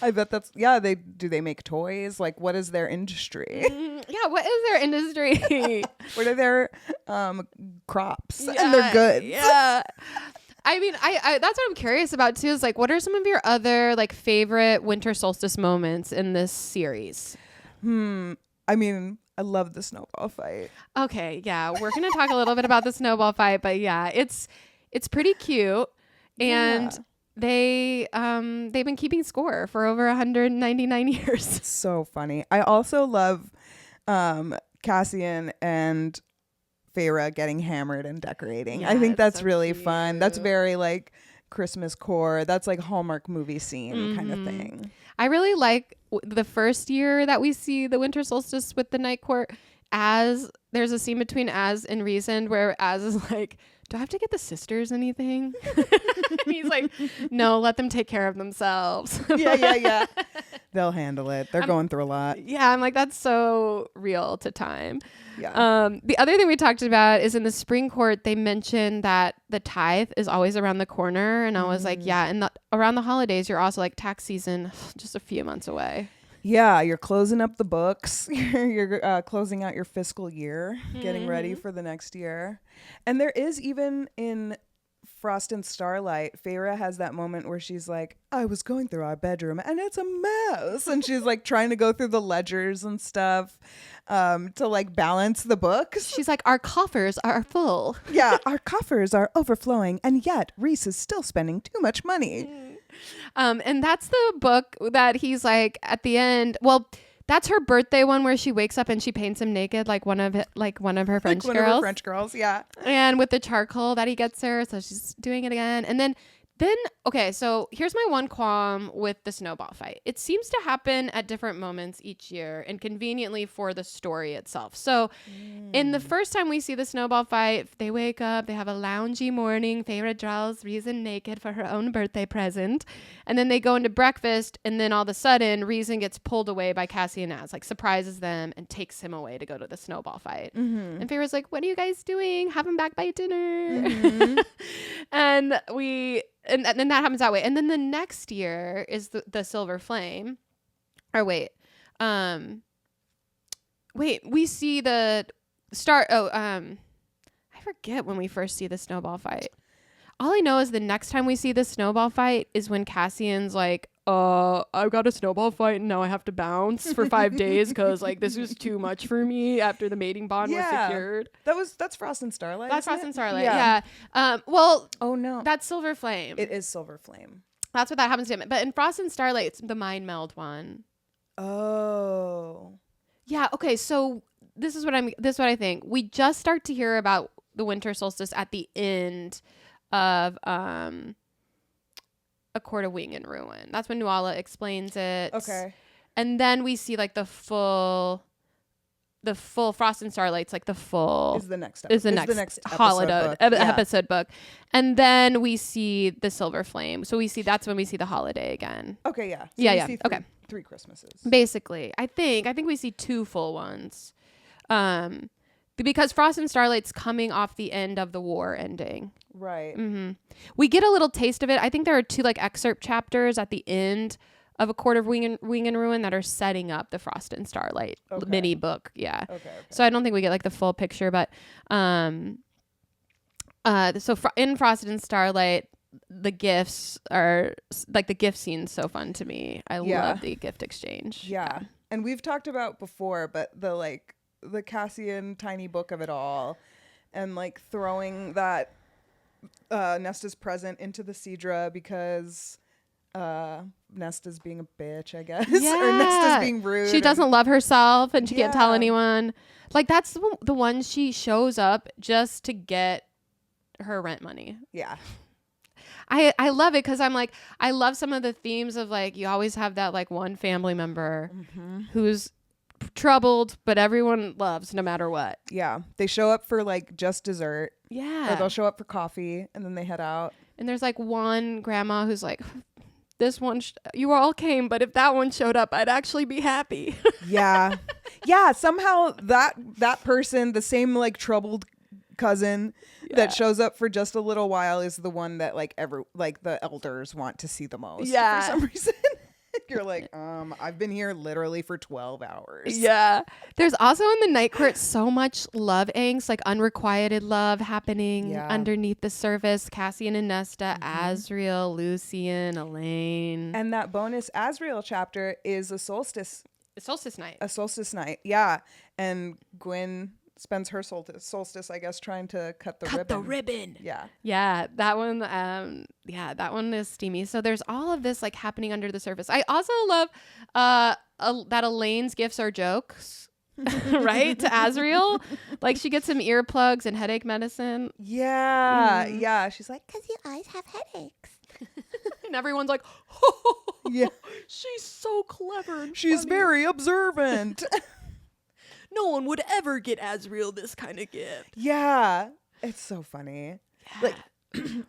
Speaker 1: I bet that's they make toys? Like, what is their industry?
Speaker 3: Yeah, what is their industry?
Speaker 1: What are their crops and their goods?
Speaker 3: Yeah. I mean, I that's what I'm curious about too, is like, what are some of your other like favorite winter solstice moments in this series?
Speaker 1: I mean, I love the snowball fight.
Speaker 3: Okay, yeah, we're gonna talk a little bit about the snowball fight, but yeah, it's pretty cute, and they've been keeping score for over 199 years.
Speaker 1: So funny. I also love Cassian and Feyre getting hammered and decorating.
Speaker 3: Yeah,
Speaker 1: I think
Speaker 3: it's
Speaker 1: that's
Speaker 3: so
Speaker 1: really fun. That's
Speaker 3: cute.
Speaker 1: very like Christmas core. That's like Hallmark movie scene kind of thing.
Speaker 3: I really like the first year that we see the winter solstice with the night court. As there's a scene between Az and Reason where Az is like, do I have to get the sisters anything? And he's like, no, let them take care of themselves.
Speaker 1: Yeah. They'll handle it. They're going through a lot.
Speaker 3: Yeah, I'm like, that's so real to time.
Speaker 1: Yeah.
Speaker 3: The other thing we talked about is in the spring court, they mentioned that the tithe is always around the corner. And I was like, yeah. And around the holidays, you're also like tax season, just a few months away.
Speaker 1: Yeah, you're closing up the books. You're closing out your fiscal year, getting ready for the next year. And there is, even in Frost and Starlight, Feyre has that moment where she's like, I was going through our bedroom and it's a mess. And she's like trying to go through the ledgers and stuff to like balance the books.
Speaker 3: She's like, our coffers are full.
Speaker 1: Yeah, our coffers are overflowing and yet Reese is still spending too much money.
Speaker 3: And that's the book that he's like at the end. Well, that's her birthday one where she wakes up and she paints him naked like one of her French
Speaker 1: One
Speaker 3: girls.
Speaker 1: of her French girls, yeah.
Speaker 3: And with the charcoal that he gets her, so she's doing it again. And then okay, so here's my one qualm with the snowball fight. It seems to happen at different moments each year and conveniently for the story itself. So in the first time we see the snowball fight, they wake up, they have a loungy morning. Feyre draws Reason naked for her own birthday present. And then they go into breakfast, and then all of a sudden Reason gets pulled away by Cassie and Az, like surprises them and takes him away to go to the snowball fight. And Feyre's like, what are you guys doing? Have him back by dinner. And then that happens that way. And then the next year is the Silver Flame. Or wait, we see the start. I forget when we first see the snowball fight. All I know is the next time we see the snowball fight is when Cassian's like, I've got a snowball fight and now I have to bounce for 5 days because like this was too much for me after the mating bond was secured.
Speaker 1: That's Frost and Starlight.
Speaker 3: That's Frost
Speaker 1: isn't
Speaker 3: and
Speaker 1: it?
Speaker 3: Starlight.
Speaker 1: Yeah.
Speaker 3: Well,
Speaker 1: Oh no.
Speaker 3: that's Silver Flame.
Speaker 1: It is Silver Flame.
Speaker 3: That's what that happens to him. But in Frost and Starlight, it's the mind meld one.
Speaker 1: Oh.
Speaker 3: Yeah. Okay. So this is what I think. We just start to hear about the winter solstice at the end of A Court of Wing and Ruin. That's when Nuala explains it.
Speaker 1: Okay.
Speaker 3: And then we see like the full Frost and Starlight's like the full
Speaker 1: Is the next
Speaker 3: holiday episode book. And then we see the Silver Flame. So that's when we see the holiday again.
Speaker 1: Okay, yeah. So
Speaker 3: Yeah.
Speaker 1: we see
Speaker 3: Okay.
Speaker 1: 3 Christmases.
Speaker 3: Basically, I think we see 2 full ones. Because Frost and Starlight's coming off the end of the war ending.
Speaker 1: Right.
Speaker 3: We get a little taste of it. I think there are 2 like excerpt chapters at the end of A Court of Wing and Ruin that are setting up the Frost and Starlight mini book. Yeah.
Speaker 1: Okay.
Speaker 3: So I don't think we get like the full picture, but in Frost and Starlight, the gifts are like the gift scene's so fun to me. I love the gift exchange.
Speaker 1: Yeah. And we've talked about before, but the Cassian tiny book of it all and like throwing that Nesta's present into the Sidra because Nesta's being a bitch, I guess.
Speaker 3: Yeah.
Speaker 1: Or Nesta's being rude.
Speaker 3: She doesn't love herself and she can't tell
Speaker 1: Yeah.
Speaker 3: anyone. Like that's the one she shows up just to get her rent money.
Speaker 1: Yeah.
Speaker 3: I love it because I'm like, I love some of the themes of like, you always have that like one family member who's troubled, but everyone loves no matter what.
Speaker 1: Yeah. They show up for like just dessert.
Speaker 3: Yeah.
Speaker 1: Or they'll show up for coffee and then they head out.
Speaker 3: And there's like one grandma who's like, this one, you all came, but if that one showed up, I'd actually be happy.
Speaker 1: Yeah. Yeah. Somehow that person, the same like troubled cousin that shows up for just a little while is the one that like the elders want to see the most.
Speaker 3: Yeah.
Speaker 1: For some reason. You're like, I've been here literally for 12 hours.
Speaker 3: Yeah. There's also in the Night Court so much love angst, like unrequited love happening underneath the surface. Cassian and Nesta, Asriel, Lucian, Elaine.
Speaker 1: And that bonus Asriel chapter is a solstice
Speaker 3: night.
Speaker 1: A solstice night. Yeah. And Gwyn spends her solstice, I guess, trying to cut the ribbon. Yeah.
Speaker 3: Yeah, that one. That one is steamy. So there's all of this like happening under the surface. I also love that Elaine's gifts are jokes, right? To Asriel, like she gets some earplugs and headache medicine.
Speaker 1: Yeah. Yeah. She's like,
Speaker 2: Because you always have headaches.
Speaker 3: And everyone's like,
Speaker 1: yeah,
Speaker 3: she's so clever. And
Speaker 1: she's
Speaker 3: funny.
Speaker 1: very observant.
Speaker 3: No one would ever get Asriel this kind of gift.
Speaker 1: Yeah. It's so funny.
Speaker 3: Yeah.
Speaker 1: Like,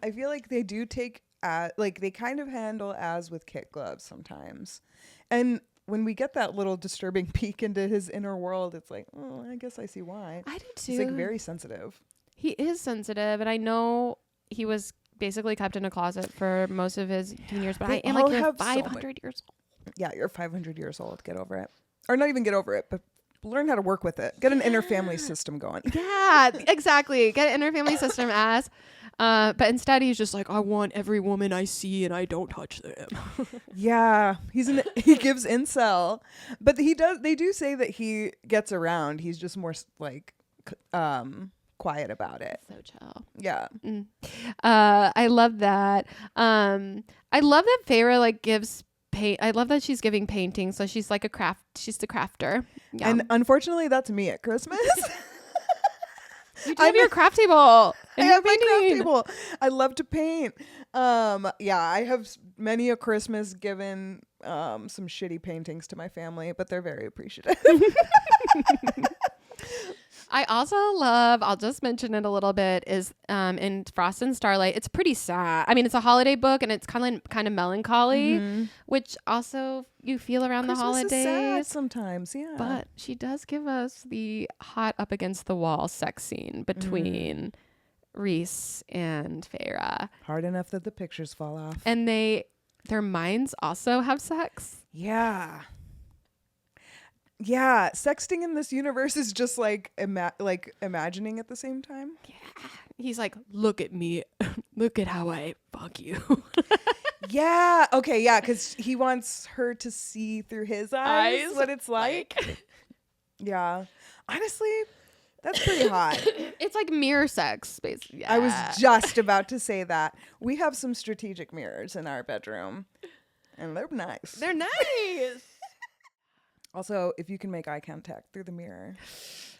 Speaker 1: I feel like they do take, they kind of handle Az with kid gloves sometimes. And when we get that little disturbing peek into his inner world, it's like, oh, I guess I see why.
Speaker 3: I do too.
Speaker 1: He's like very sensitive.
Speaker 3: He is sensitive, and I know he was basically kept in a closet for most of his teen years, but
Speaker 1: They
Speaker 3: I am
Speaker 1: all
Speaker 3: like, you're
Speaker 1: have so
Speaker 3: 500 years old.
Speaker 1: Yeah, you're 500 years old. Get over it. Or not even get over it, but learn how to work with it. Get an interfamily system going.
Speaker 3: Yeah, exactly. Get an interfamily system, ass. But instead he's just like, I want every woman I see and I don't touch them.
Speaker 1: Yeah, he gives incel, but they do say that he gets around. He's just more like quiet about it.
Speaker 3: So chill.
Speaker 1: Yeah.
Speaker 3: I love that. I love that Feyre like gives paint. I love that she's giving paintings. So she's like she's the crafter. Yeah.
Speaker 1: And unfortunately, that's me at Christmas.
Speaker 3: You do have your craft table.
Speaker 1: I have my craft table. I love to paint. Yeah, I have many a Christmas given some shitty paintings to my family, but they're very appreciative.
Speaker 3: I also love, I'll just mention it a little bit, is in Frost and Starlight. It's pretty sad. I mean, it's a holiday book and it's kind of melancholy, which also you feel around
Speaker 1: Christmas
Speaker 3: the holidays.
Speaker 1: is sad sometimes, yeah.
Speaker 3: But she does give us the hot up against the wall sex scene between Rhys and Feyre.
Speaker 1: Hard enough that the pictures fall off.
Speaker 3: And their minds also have sex.
Speaker 1: Yeah. Yeah, sexting in this universe is just like imagining at the same time.
Speaker 3: Yeah. He's like, look at me. Look at how I fuck you.
Speaker 1: Yeah. Okay. Yeah. Because he wants her to see through his eyes what it's like. Yeah. Honestly, that's pretty hot.
Speaker 3: It's like mirror sex, basically. Yeah.
Speaker 1: I was just about to say that. We have some strategic mirrors in our bedroom, and they're nice.
Speaker 3: They're nice.
Speaker 1: Also, if you can make eye contact through the mirror,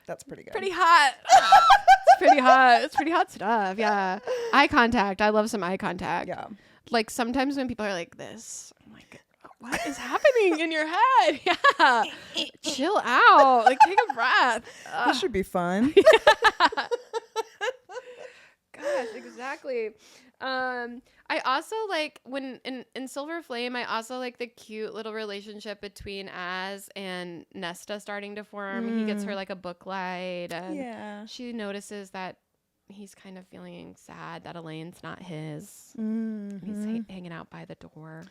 Speaker 1: that's pretty good.
Speaker 3: Pretty hot. It's pretty hot. It's pretty hot stuff. Yeah. Eye contact. I love some eye contact.
Speaker 1: Yeah.
Speaker 3: Like sometimes when people are like this, I'm like, what is happening in your head? Yeah. Chill out. Like take a breath.
Speaker 1: This should be fun.
Speaker 3: Gosh, exactly. I also like when in Silver Flame, I also like the cute little relationship between Az and Nesta starting to form. He gets her like a book light, and she notices that he's kind of feeling sad that Elaine's not his. He's hanging out by the door.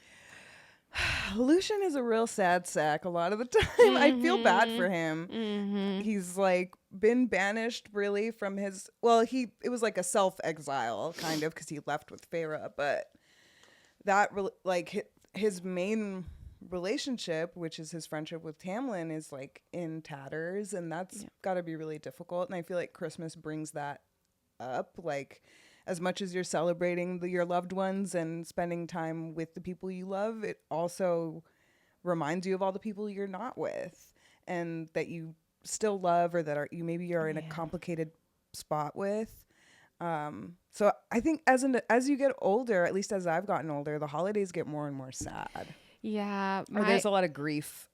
Speaker 1: Lucian is a real sad sack a lot of the time. I feel bad for him. He's like been banished really from his, it was like a self-exile kind of because he left with Feyre, but that like his main relationship, which is his friendship with Tamlin, is like in tatters, and that's got to be really difficult. And I feel like Christmas brings that up, like as much as you're celebrating your loved ones and spending time with the people you love, it also reminds you of all the people you're not with and that you still love, or that you're in a complicated spot with. So I think as you get older, at least as I've gotten older, the holidays get more and more sad.
Speaker 3: Yeah.
Speaker 1: Or there's a lot of grief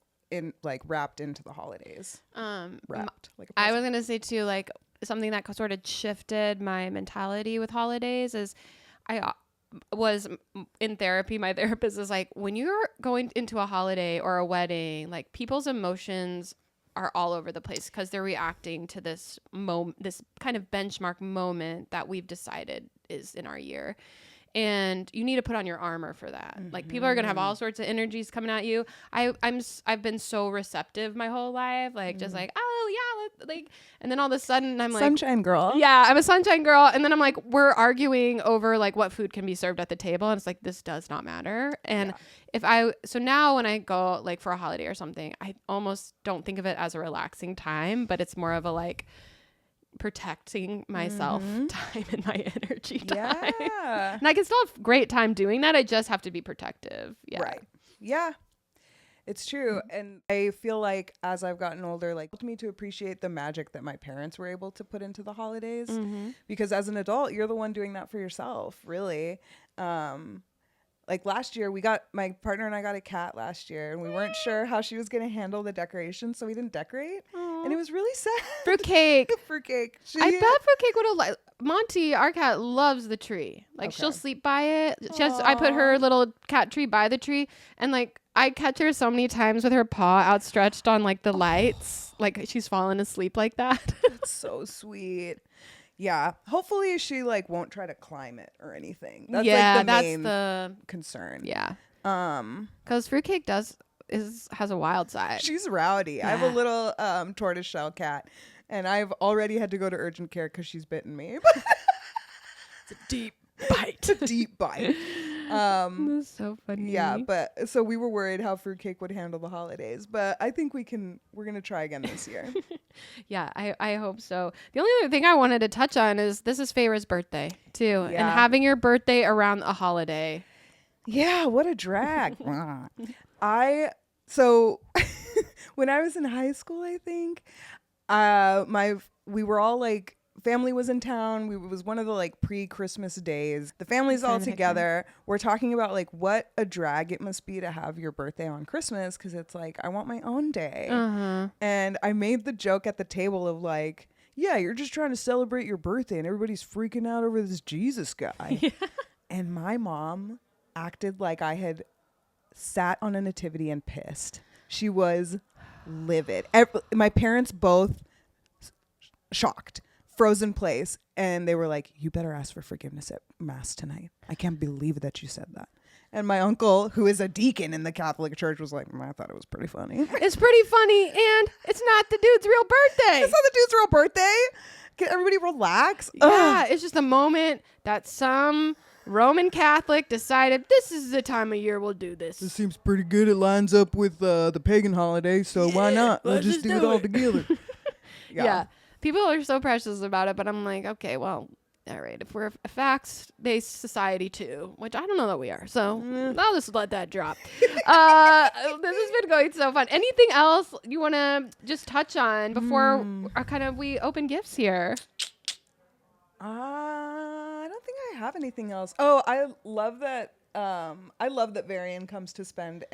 Speaker 1: wrapped into the holidays. Wrapped like a
Speaker 3: I
Speaker 1: present.
Speaker 3: was gonna say too, like something that sort of shifted my mentality with holidays is I was in therapy. My therapist is like, when you're going into a holiday or a wedding, like people's emotions are all over the place because they're reacting to this this kind of benchmark moment that we've decided is in our year. And you need to put on your armor for that. Like people are gonna have all sorts of energies coming at you. I've been so receptive my whole life, like just like, oh yeah, like, and then all of a sudden I'm like,
Speaker 1: sunshine girl.
Speaker 3: Yeah, I'm a sunshine girl. And then I'm like, we're arguing over like what food can be served at the table, and it's like, this does not matter. And so now when I go like for a holiday or something, I almost don't think of it as a relaxing time, but it's more of a like protecting myself time and my energy time.
Speaker 1: Yeah.
Speaker 3: And I can still have great time doing that. I just have to be protective. Yeah.
Speaker 1: Right. Yeah. It's true. And I feel like as I've gotten older, like helped me to appreciate the magic that my parents were able to put into the holidays. Because as an adult, you're the one doing that for yourself, really. Like last year, my partner and I got a cat last year, and we weren't sure how she was going to handle the decorations, so we didn't decorate. And it was really sad.
Speaker 3: Fruitcake.
Speaker 1: Fruitcake.
Speaker 3: I bet Fruitcake would have liked. Monty, our cat, loves the tree. Like she'll sleep by it. I put her little cat tree by the tree, and like I catch her so many times with her paw outstretched on like the lights, like she's fallen asleep like that.
Speaker 1: That's so sweet. Yeah. Hopefully she like won't try to climb it or anything. That's like the main concern.
Speaker 3: Yeah. Because Fruitcake has a wild side.
Speaker 1: She's rowdy. I have a little tortoiseshell cat, and I've already had to go to urgent care because she's bitten me.
Speaker 3: It's a deep bite.
Speaker 1: a deep bite.
Speaker 3: That's so funny.
Speaker 1: Yeah, but so we were worried how fruitcake would handle the holidays, but I think we're gonna try again this year.
Speaker 3: Yeah, I hope so. The only other thing I wanted to touch on is this is Feyre's birthday too, and
Speaker 1: Yeah.
Speaker 3: having your birthday around a holiday.
Speaker 1: Yeah, what a drag. So when I was in high school, I think, we were all like, family was in town. It was one of the like pre-Christmas days. The family's all together. We're talking about like what a drag it must be to have your birthday on Christmas, because it's like, I want my own day. And I made the joke at the table of like, yeah, you're just trying to celebrate your birthday and everybody's freaking out over this Jesus guy. Yeah. And my mom acted like I had sat on a nativity and pissed. She was livid. My parents both shocked, frozen place, and they were like, you better ask for forgiveness at mass tonight. I can't believe that you said that. And my uncle, who is a deacon in the Catholic Church, was like, I thought it was pretty funny.
Speaker 3: It's pretty funny, and it's not the dude's real birthday.
Speaker 1: It's not the dude's real birthday. Can everybody relax?
Speaker 3: Yeah,
Speaker 1: Ugh.
Speaker 3: it's just a moment that some Roman Catholic decided this is the time of year we'll do this.
Speaker 1: This seems pretty good. It lines up with the pagan holiday, so why not? We'll
Speaker 3: let's
Speaker 1: just
Speaker 3: just
Speaker 1: do
Speaker 3: do
Speaker 1: it all
Speaker 3: it.
Speaker 1: together.
Speaker 3: Yeah. People are so precious about it, but I'm like, okay, well, all right, if we're a facts-based society too, which I don't know that we are, so I'll just let that drop. This has been going so fun. Anything else you want to just touch on before we open gifts here?
Speaker 1: I don't think I have anything else. Oh, I love that. I love that Varian comes to spend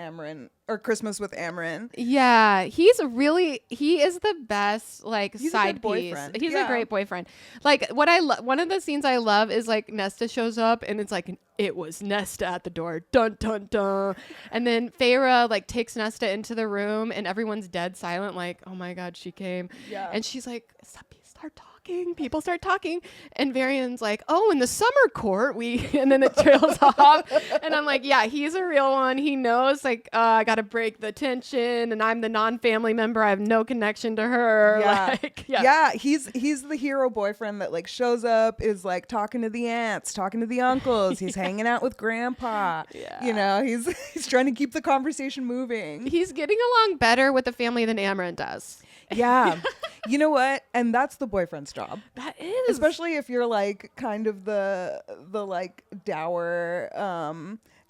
Speaker 1: Christmas with Amryn.
Speaker 3: Yeah, he is the best
Speaker 1: He's
Speaker 3: side
Speaker 1: a good
Speaker 3: piece.
Speaker 1: boyfriend.
Speaker 3: He's
Speaker 1: Yeah.
Speaker 3: a great boyfriend. Like one of the scenes I love is like Nesta shows up and it's like it was Nesta at the door, dun dun dun, and then Feyre like takes Nesta into the room and everyone's dead silent, like oh my god she came, and she's like start talking. People start talking, and Varian's like, "Oh, in the summer court, and then it trails off. And I'm like, "Yeah, he's a real one. He knows, like, I got to break the tension, and I'm the non-family member. I have no connection to her.
Speaker 1: Yeah,
Speaker 3: Like,
Speaker 1: yeah. He's the hero boyfriend that like shows up, is like talking to the aunts, talking to the uncles. He's hanging out with grandpa.
Speaker 3: Yeah.
Speaker 1: You know, he's trying to keep the conversation moving.
Speaker 3: He's getting along better with the family than Amryn does.
Speaker 1: Yeah. You know what? And that's the boyfriend's job.
Speaker 3: That is,
Speaker 1: Especially if you're like kind of the like dour,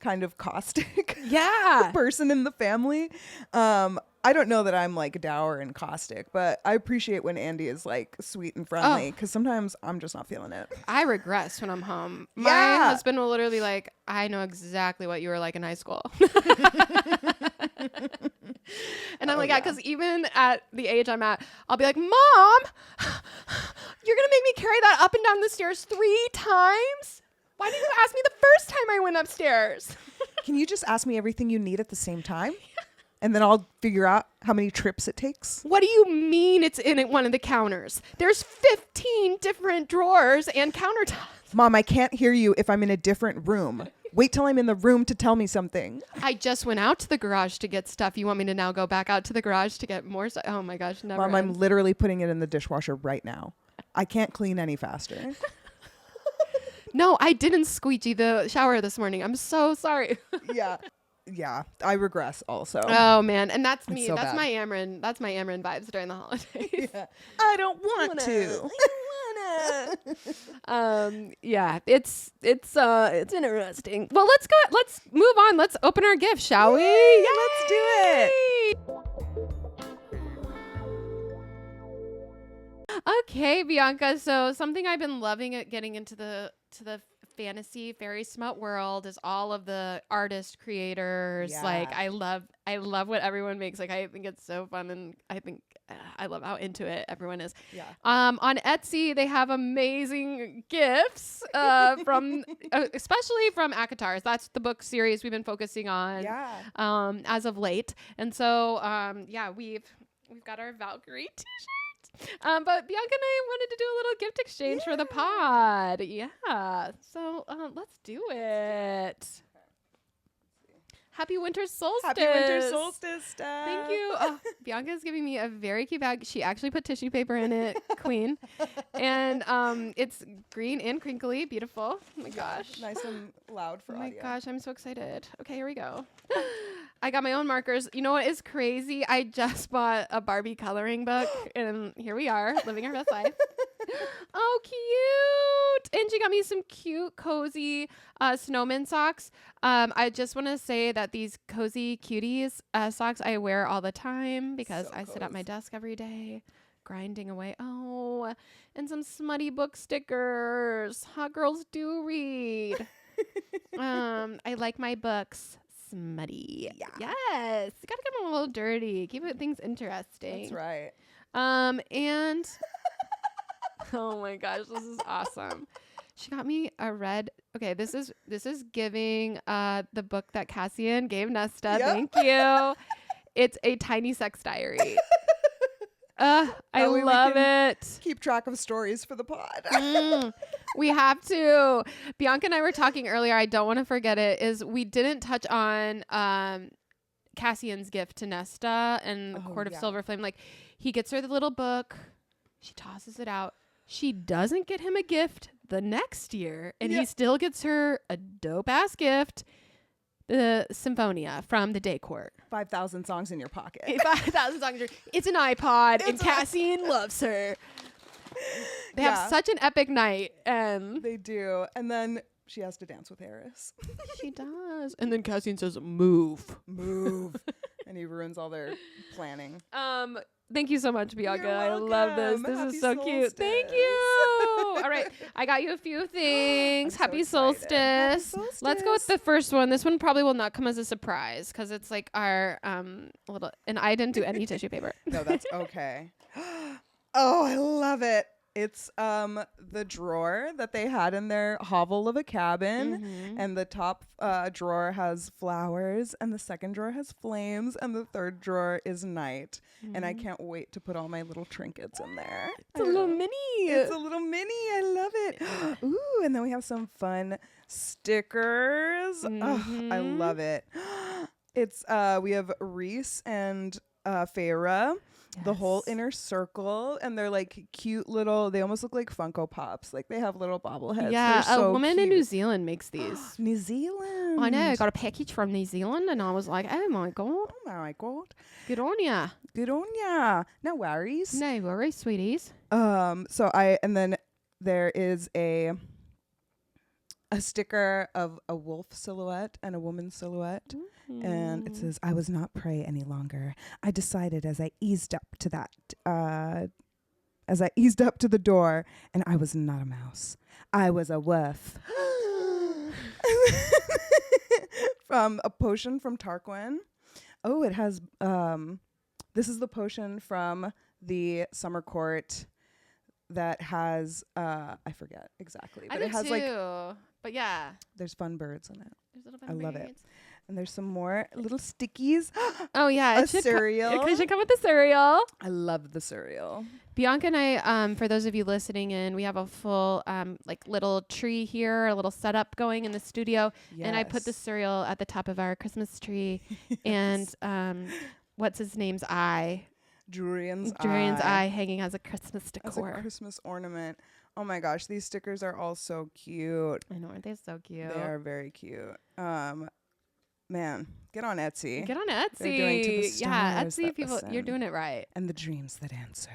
Speaker 1: kind of caustic
Speaker 3: yeah.
Speaker 1: person in the family. I don't know that I'm like dour and caustic, but I appreciate when Andy is like sweet and friendly, because sometimes I'm just not feeling it.
Speaker 3: I regress when I'm home. My
Speaker 1: Yeah.
Speaker 3: husband will literally like, I know exactly what you were like in high school. And I'm like, yeah, because even at the age I'm at, I'll be like, Mom, you're going to make me carry that up and down the stairs 3 times? Why didn't you ask me the first time I went upstairs?
Speaker 1: Can you just ask me everything you need at the same time? And then I'll figure out how many trips it takes.
Speaker 3: What do you mean it's in one of the counters? There's 15 different drawers and countertops.
Speaker 1: Mom, I can't hear you if I'm in a different room. Wait till I'm in the room to tell me something.
Speaker 3: I just went out to the garage to get stuff. You want me to now go back out to the garage to get more stuff? Oh my gosh, never.
Speaker 1: Mom, I'm
Speaker 3: ends.
Speaker 1: literally putting it in the dishwasher right now. I can't clean any faster.
Speaker 3: No, I didn't squeegee the shower this morning. I'm so sorry.
Speaker 1: Yeah, I regress also.
Speaker 3: Oh man, and that's me.
Speaker 1: so
Speaker 3: That's
Speaker 1: bad.
Speaker 3: my Amryn. That's my Amryn vibes during the holidays.
Speaker 1: Yeah. I don't want to.
Speaker 3: Yeah, it's interesting. Well, let's move on. Let's open our gift, shall we?
Speaker 1: Yay, let's do it.
Speaker 3: Okay, Bianca. So something I've been loving at getting into the fantasy fairy smut world is all of the artist creators.
Speaker 1: Yeah.
Speaker 3: Like I love what everyone makes. Like I think it's so fun, and I think I love how into it everyone is.
Speaker 1: Yeah.
Speaker 3: On Etsy, they have amazing gifts from, especially from ACOTAR. That's the book series we've been focusing on.
Speaker 1: Yeah.
Speaker 3: As of late, and so yeah, we've got our Valkyrie t-shirt. But Bianca and I wanted to do a little gift exchange for the pod. Yeah. So let's do it. Happy winter solstice.
Speaker 1: Happy winter solstice, Steph.
Speaker 3: Thank you. Oh, Bianca is giving me a very cute bag. She actually put tissue paper in it, queen. And it's green and crinkly. Beautiful. Oh my gosh.
Speaker 1: Nice and loud for
Speaker 3: Oh my
Speaker 1: audio.
Speaker 3: gosh, I'm so excited. Okay, here we go. I got my own markers. You know what is crazy? I just bought a Barbie coloring book, and here we are, living our best life. Oh, cute. And she got me some cute, cozy snowman socks. I just want to say that these cozy cuties socks I wear all the time because
Speaker 1: So
Speaker 3: I sit at my
Speaker 1: cozy.
Speaker 3: desk every day grinding away. Oh, and some smutty book stickers. Hot girls do read. I like my books smutty.
Speaker 1: Yeah.
Speaker 3: Yes. You gotta get them a little dirty. Keep it things interesting.
Speaker 1: That's right.
Speaker 3: And oh my gosh, this is awesome. She got me a red. Okay, this is giving the book that Cassian gave Nesta.
Speaker 1: Yep.
Speaker 3: Thank you. It's a tiny sex diary. I
Speaker 1: That way we
Speaker 3: love
Speaker 1: can
Speaker 3: it.
Speaker 1: Keep track of stories for the pod.
Speaker 3: We have to. Bianca and I were talking earlier. I don't want to forget it. Is we didn't touch on Cassian's gift to Nesta and the
Speaker 1: Oh,
Speaker 3: Court of
Speaker 1: yeah.
Speaker 3: Silver Flame. Like, he gets her the little book. She tosses it out. She doesn't get him a gift the next year, and
Speaker 1: Yeah.
Speaker 3: he still gets her a dope ass gift. The Symphonia from the Day Court.
Speaker 1: 5,000 songs in your pocket.
Speaker 3: 5,000 songs. It's an iPod, and
Speaker 1: It's a-
Speaker 3: Cassian loves her. They
Speaker 1: Yeah.
Speaker 3: have such an epic night, and
Speaker 1: They do. And then she has to dance with Harris.
Speaker 3: she does. And then Cassian says, "Move."
Speaker 1: Move. And he ruins all their planning.
Speaker 3: Thank you so much, Bianca.
Speaker 1: You're
Speaker 3: I love this.
Speaker 1: welcome.
Speaker 3: This
Speaker 1: Happy
Speaker 3: is so cute. Thank
Speaker 1: solstice.
Speaker 3: you. All right, I got you a few things.
Speaker 1: I'm so
Speaker 3: Happy
Speaker 1: excited. Happy
Speaker 3: solstice. Let's go with the first one. This one probably will not come as a surprise because it's like our little. And I didn't do any tissue paper.
Speaker 1: No, that's okay. Oh, I love it. It's the drawer that they had in their hovel of a cabin, and the top drawer has flowers, and the second drawer has flames, and the third drawer is night. And I can't wait to put all my little trinkets in there.
Speaker 3: It's a little mini.
Speaker 1: It's a little mini. I love it. Ooh, and then we have some fun stickers. Oh, I love it. It's we have Reese and Feyre. The whole inner circle, and they're like cute little. They almost look like Funko Pops. Like they have little bobbleheads.
Speaker 3: Yeah,
Speaker 1: They're so
Speaker 3: a woman
Speaker 1: cute.
Speaker 3: in New Zealand makes these.
Speaker 1: New Zealand.
Speaker 3: I know. I got a package from New Zealand, and I was like, "Oh my god,
Speaker 1: Oh my god.
Speaker 3: good on ya."
Speaker 1: Good on ya. No worries.
Speaker 3: No worries, sweeties.
Speaker 1: And then there is a sticker of a wolf silhouette and a woman silhouette. And it says, "I was not prey any longer. I decided as I eased up to the door, and I was not a mouse. I was a wolf." From a potion from Tarquin. Oh, it has, this is the potion from the summer court that has, I forget exactly, but
Speaker 3: I
Speaker 1: it
Speaker 3: do
Speaker 1: has
Speaker 3: too.
Speaker 1: like,
Speaker 3: but yeah,
Speaker 1: there's fun birds in it.
Speaker 3: there's little
Speaker 1: I love it.
Speaker 3: birds.
Speaker 1: And there's some more little stickies.
Speaker 3: Oh yeah,
Speaker 1: A cereal.
Speaker 3: It should come with the cereal.
Speaker 1: I love the cereal.
Speaker 3: Bianca and I, for those of you listening in, we have a full like little tree here, a little setup going in the studio, and I put the
Speaker 1: Yes.
Speaker 3: cereal at the top of our Christmas tree, and what's his name's eye,
Speaker 1: Julian's
Speaker 3: eye hanging as a Christmas
Speaker 1: as
Speaker 3: decor.
Speaker 1: a Christmas ornament. Oh my gosh, these stickers are all so cute.
Speaker 3: I know, aren't they so cute?
Speaker 1: They are very cute. Man, get on Etsy.
Speaker 3: Get on Etsy.
Speaker 1: They're doing to the
Speaker 3: Yeah,
Speaker 1: stars
Speaker 3: Etsy
Speaker 1: that
Speaker 3: people, you're
Speaker 1: listen.
Speaker 3: doing it right.
Speaker 1: And the dreams that answer.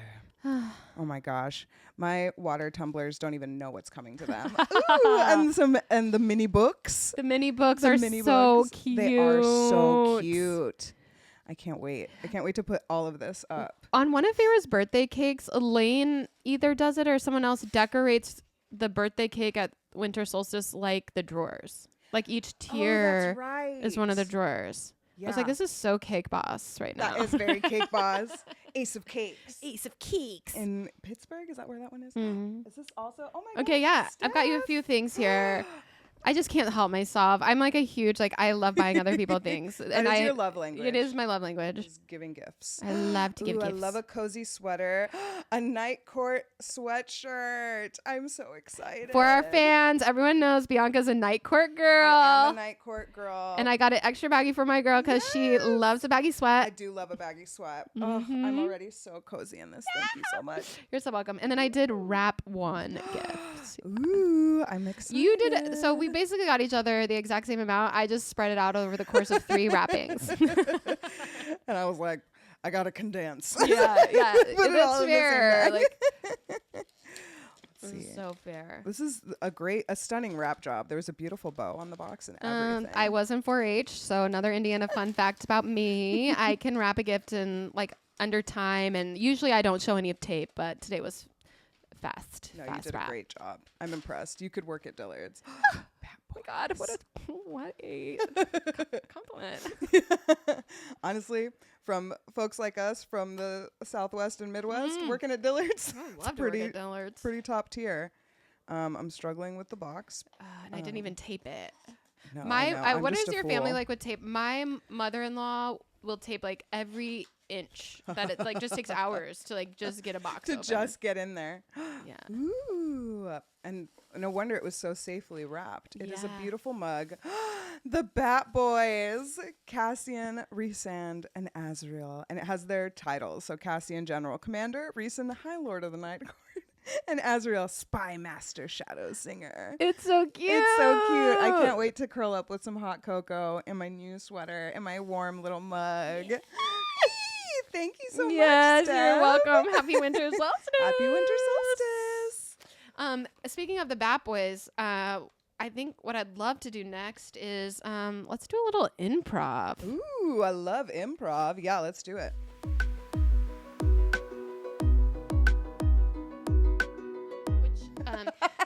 Speaker 1: Oh my gosh, my water tumblers don't even know what's coming to them. Ooh, and the mini books.
Speaker 3: The mini books
Speaker 1: The
Speaker 3: are
Speaker 1: mini
Speaker 3: so
Speaker 1: books,
Speaker 3: cute.
Speaker 1: They are so cute. I can't wait. I can't wait to put all of this up.
Speaker 3: On one of Vera's birthday cakes, Elaine either does it or someone else decorates the birthday cake at winter solstice like the drawers. Like each tier
Speaker 1: right.
Speaker 3: is one of the drawers. I was like,
Speaker 1: Yeah.
Speaker 3: this is so cake boss right now.
Speaker 1: That is very cake boss. Ace of Cakes.
Speaker 3: Ace of Cakes.
Speaker 1: In Pittsburgh? Is that where that one is?
Speaker 3: Mhm.
Speaker 1: Is this also? Oh my god.
Speaker 3: Okay, yeah. I've got you a
Speaker 1: Steph.
Speaker 3: few things here. I just can't help myself. I'm like a huge, like, I love buying other people things.
Speaker 1: That is your love language.
Speaker 3: It is my love language.
Speaker 1: Just giving gifts.
Speaker 3: I love to give
Speaker 1: Ooh,
Speaker 3: gifts.
Speaker 1: I love a cozy sweater. A night court sweatshirt. I'm so excited.
Speaker 3: For our fans, everyone knows Bianca's a night court girl.
Speaker 1: I am a night court girl.
Speaker 3: And I got it extra baggy for my girl because she loves a baggy
Speaker 1: I
Speaker 3: sweat.
Speaker 1: do love a baggy sweat. Oh, I'm already so cozy in this. Thank you so much.
Speaker 3: You're so welcome. And then I did wrap one gift.
Speaker 1: Ooh, I'm excited.
Speaker 3: You did. So we basically got each other the exact same amount. I just spread it out over the course of 3 wrappings.
Speaker 1: And I was like, I gotta condense.
Speaker 3: Yeah.
Speaker 1: Put it all
Speaker 3: That's
Speaker 1: in the same
Speaker 3: fair.
Speaker 1: bag.
Speaker 3: Like,
Speaker 1: Let's see.
Speaker 3: so fair.
Speaker 1: This is a stunning wrap job. There was a beautiful bow on the box and everything.
Speaker 3: I was in 4-H, so another Indiana fun fact about me. I can wrap a gift in like under time, and usually I don't show any of tape, but today was fast.
Speaker 1: No,
Speaker 3: fast
Speaker 1: you did
Speaker 3: wrap.
Speaker 1: a great job. I'm impressed. You could work at Dillard's.
Speaker 3: Oh my God, what a compliment.
Speaker 1: Honestly, from folks like us from the Southwest and Midwest, working at Dillard's,
Speaker 3: I
Speaker 1: it's
Speaker 3: love to work at Dillard's.
Speaker 1: pretty top tier. I'm struggling with the box.
Speaker 3: And I didn't even tape it.
Speaker 1: No, I know. I'm
Speaker 3: What
Speaker 1: just
Speaker 3: is
Speaker 1: a
Speaker 3: your family
Speaker 1: fool.
Speaker 3: like with tape? My mother-in-law will tape like every inch. That it like just takes hours to like just get a box
Speaker 1: to
Speaker 3: open.
Speaker 1: just get in there.
Speaker 3: Yeah.
Speaker 1: Ooh, and no wonder it was so safely wrapped. It is a
Speaker 3: Yeah.
Speaker 1: beautiful mug. The Bat Boys, Cassian, Rhysand, and Azriel. And it has their titles. So Cassian, General Commander, Rhysand, High Lord of the Night Court, and Azriel, Spy Master, Shadow Singer.
Speaker 3: It's so cute.
Speaker 1: It's so cute. I can't wait to curl up with some hot cocoa in my new sweater and my warm little mug. Thank you so much,
Speaker 3: Yes,
Speaker 1: Steph.
Speaker 3: you're welcome. Happy winter solstice.
Speaker 1: Happy winter solstice.
Speaker 3: Speaking of the Bat Boys, I think what I'd love to do next is let's do a little improv.
Speaker 1: Ooh, I love improv. Yeah, let's do it.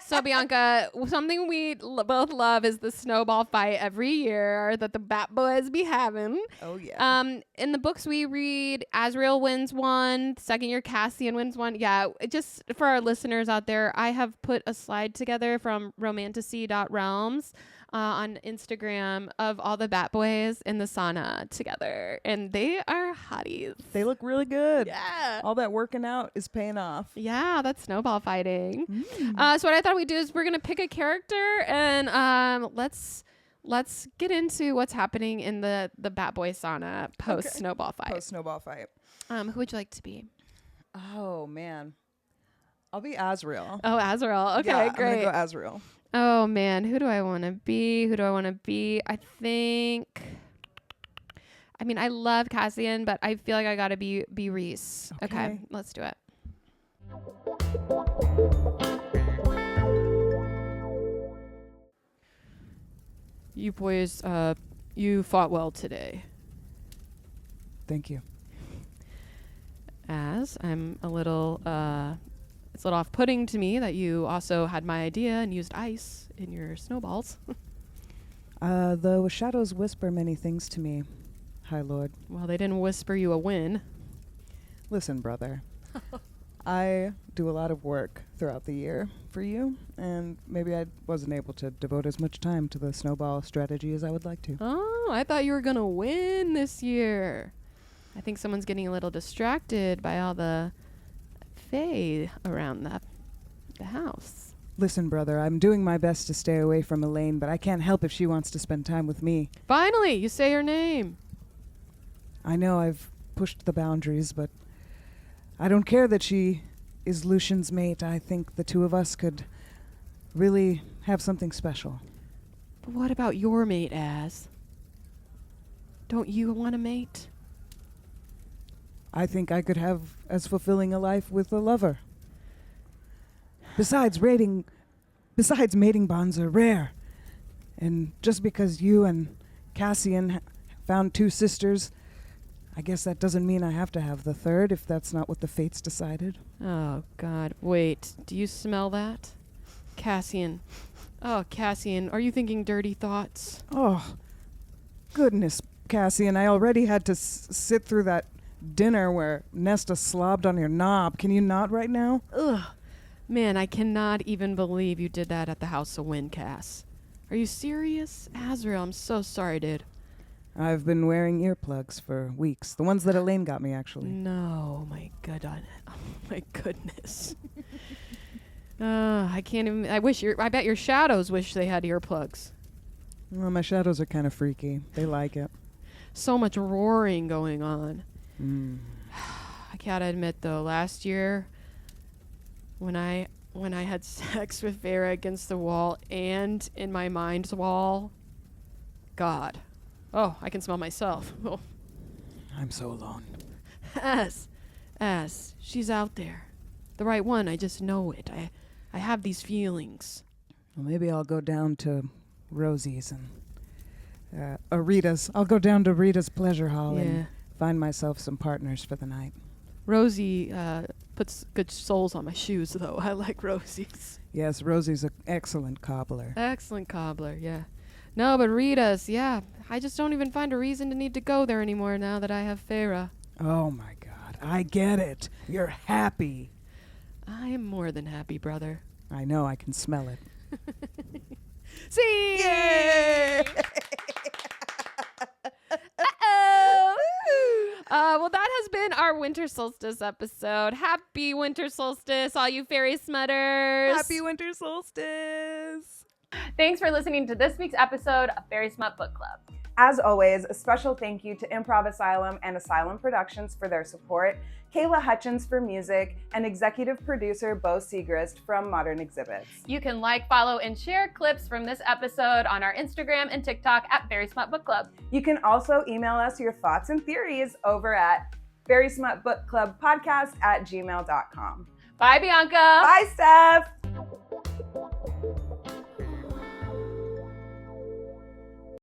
Speaker 3: So Bianca, something we both love is the snowball fight every year that the Bat Boys be having.
Speaker 1: Oh, yeah.
Speaker 3: In the books we read, Azrael wins one, second year Cassian wins one. Yeah, just for our listeners out there, I have put a slide together from romantasy.realms on Instagram of all the Bat Boys in the sauna together, and they are hotties.
Speaker 1: They look really good.
Speaker 3: Yeah.
Speaker 1: All that working out is paying off.
Speaker 3: Yeah, that's snowball fighting. So what I thought we'd do is we're gonna pick a character and let's get into what's happening in the Bat Boy sauna post snowball fight.
Speaker 1: Post snowball fight.
Speaker 3: Who would you like to be?
Speaker 1: Oh, man. I'll be Azrael.
Speaker 3: Oh, Azrael. Okay,
Speaker 1: yeah,
Speaker 3: great.
Speaker 1: I'm going to go Azrael.
Speaker 3: Oh man, who do I want to be? I think. I mean, I love Cassian, but I feel like I gotta be Rhys. Okay, let's do it. You boys, you fought well today.
Speaker 1: Thank you.
Speaker 3: As I'm a little, it's a little off-putting to me that you also had my idea and used ice in your snowballs.
Speaker 1: The shadows whisper many things to me, High Lord.
Speaker 3: Well, they didn't whisper you a win.
Speaker 1: Listen, brother. I do a lot of work throughout the year for you, and maybe I wasn't able to devote as much time to the snowball strategy as I would like to.
Speaker 3: Oh, I thought you were going to win this year. I think someone's getting a little distracted by all the fae around the house.
Speaker 1: Listen, brother, I'm doing my best to stay away from Elaine, but I can't help if she wants to spend time with me.
Speaker 3: Finally, you say her name.
Speaker 1: I know I've pushed the boundaries, but I don't care that she is Lucian's mate. I think the two of us could really have something special.
Speaker 3: But what about your mate, Az? Don't you want a mate?
Speaker 1: I think I could have as fulfilling a life with a lover. Besides, mating bonds are rare. And just because you and Cassian found 2 sisters, I guess that doesn't mean I have to have the third if that's not what the fates decided.
Speaker 3: Oh, God. Wait, do you smell that? Cassian. Oh, Cassian, are you thinking dirty thoughts?
Speaker 1: Oh, goodness, Cassian, I already had to sit through that dinner where Nesta slobbed on your knob. Can you not right now?
Speaker 3: Ugh. Man, I cannot even believe you did that at the House of Wind, Cass. Are you serious? Azrael, I'm so sorry, dude.
Speaker 1: I've been wearing earplugs for weeks. The ones that Elaine got me, actually.
Speaker 3: No, my goodness. I can't even. I bet your shadows wish they had earplugs.
Speaker 1: Well, my shadows are kind of freaky. They like it.
Speaker 3: So much roaring going on.
Speaker 1: Mm.
Speaker 3: I gotta admit, though, last year when I had sex with Vera against the wall and in my mind's wall, God. Oh, I can smell myself. Oh.
Speaker 1: I'm so alone.
Speaker 3: She's out there. The right one, I just know it. I have these feelings.
Speaker 1: Well, maybe I'll go down to Rosie's and Rita's. I'll go down to Rita's pleasure hall and find myself some partners for the night.
Speaker 3: Rosie puts good soles on my shoes, though. I like Rosie's.
Speaker 1: Yes, Rosie's an excellent cobbler.
Speaker 3: Excellent cobbler, yeah. No, but Rita's, yeah. I just don't even find a reason to need to go there anymore now that I have Farah.
Speaker 1: Oh, my God. I get it. You're happy.
Speaker 3: I am more than happy, brother.
Speaker 1: I know. I can smell it.
Speaker 3: See?
Speaker 1: Yay!
Speaker 3: Uh-oh. Well, that has been our winter solstice episode. Happy winter solstice, all you fairy smutters.
Speaker 1: Happy winter solstice.
Speaker 2: Thanks for listening to this week's episode of Fairy Smut Book Club.
Speaker 1: As always, a special thank you to Improv Asylum and Asylum Productions for their support, Kayla Hutchins for music, and executive producer Bo Segrist from Modern Exhibits.
Speaker 2: You can like, follow, and share clips from this episode on our Instagram and TikTok at Fairy Smut Book Club.
Speaker 1: You can also email us your thoughts and theories over at fairysmutbookclubpodcast@gmail.com.
Speaker 2: Bye, Bianca.
Speaker 1: Bye, Steph.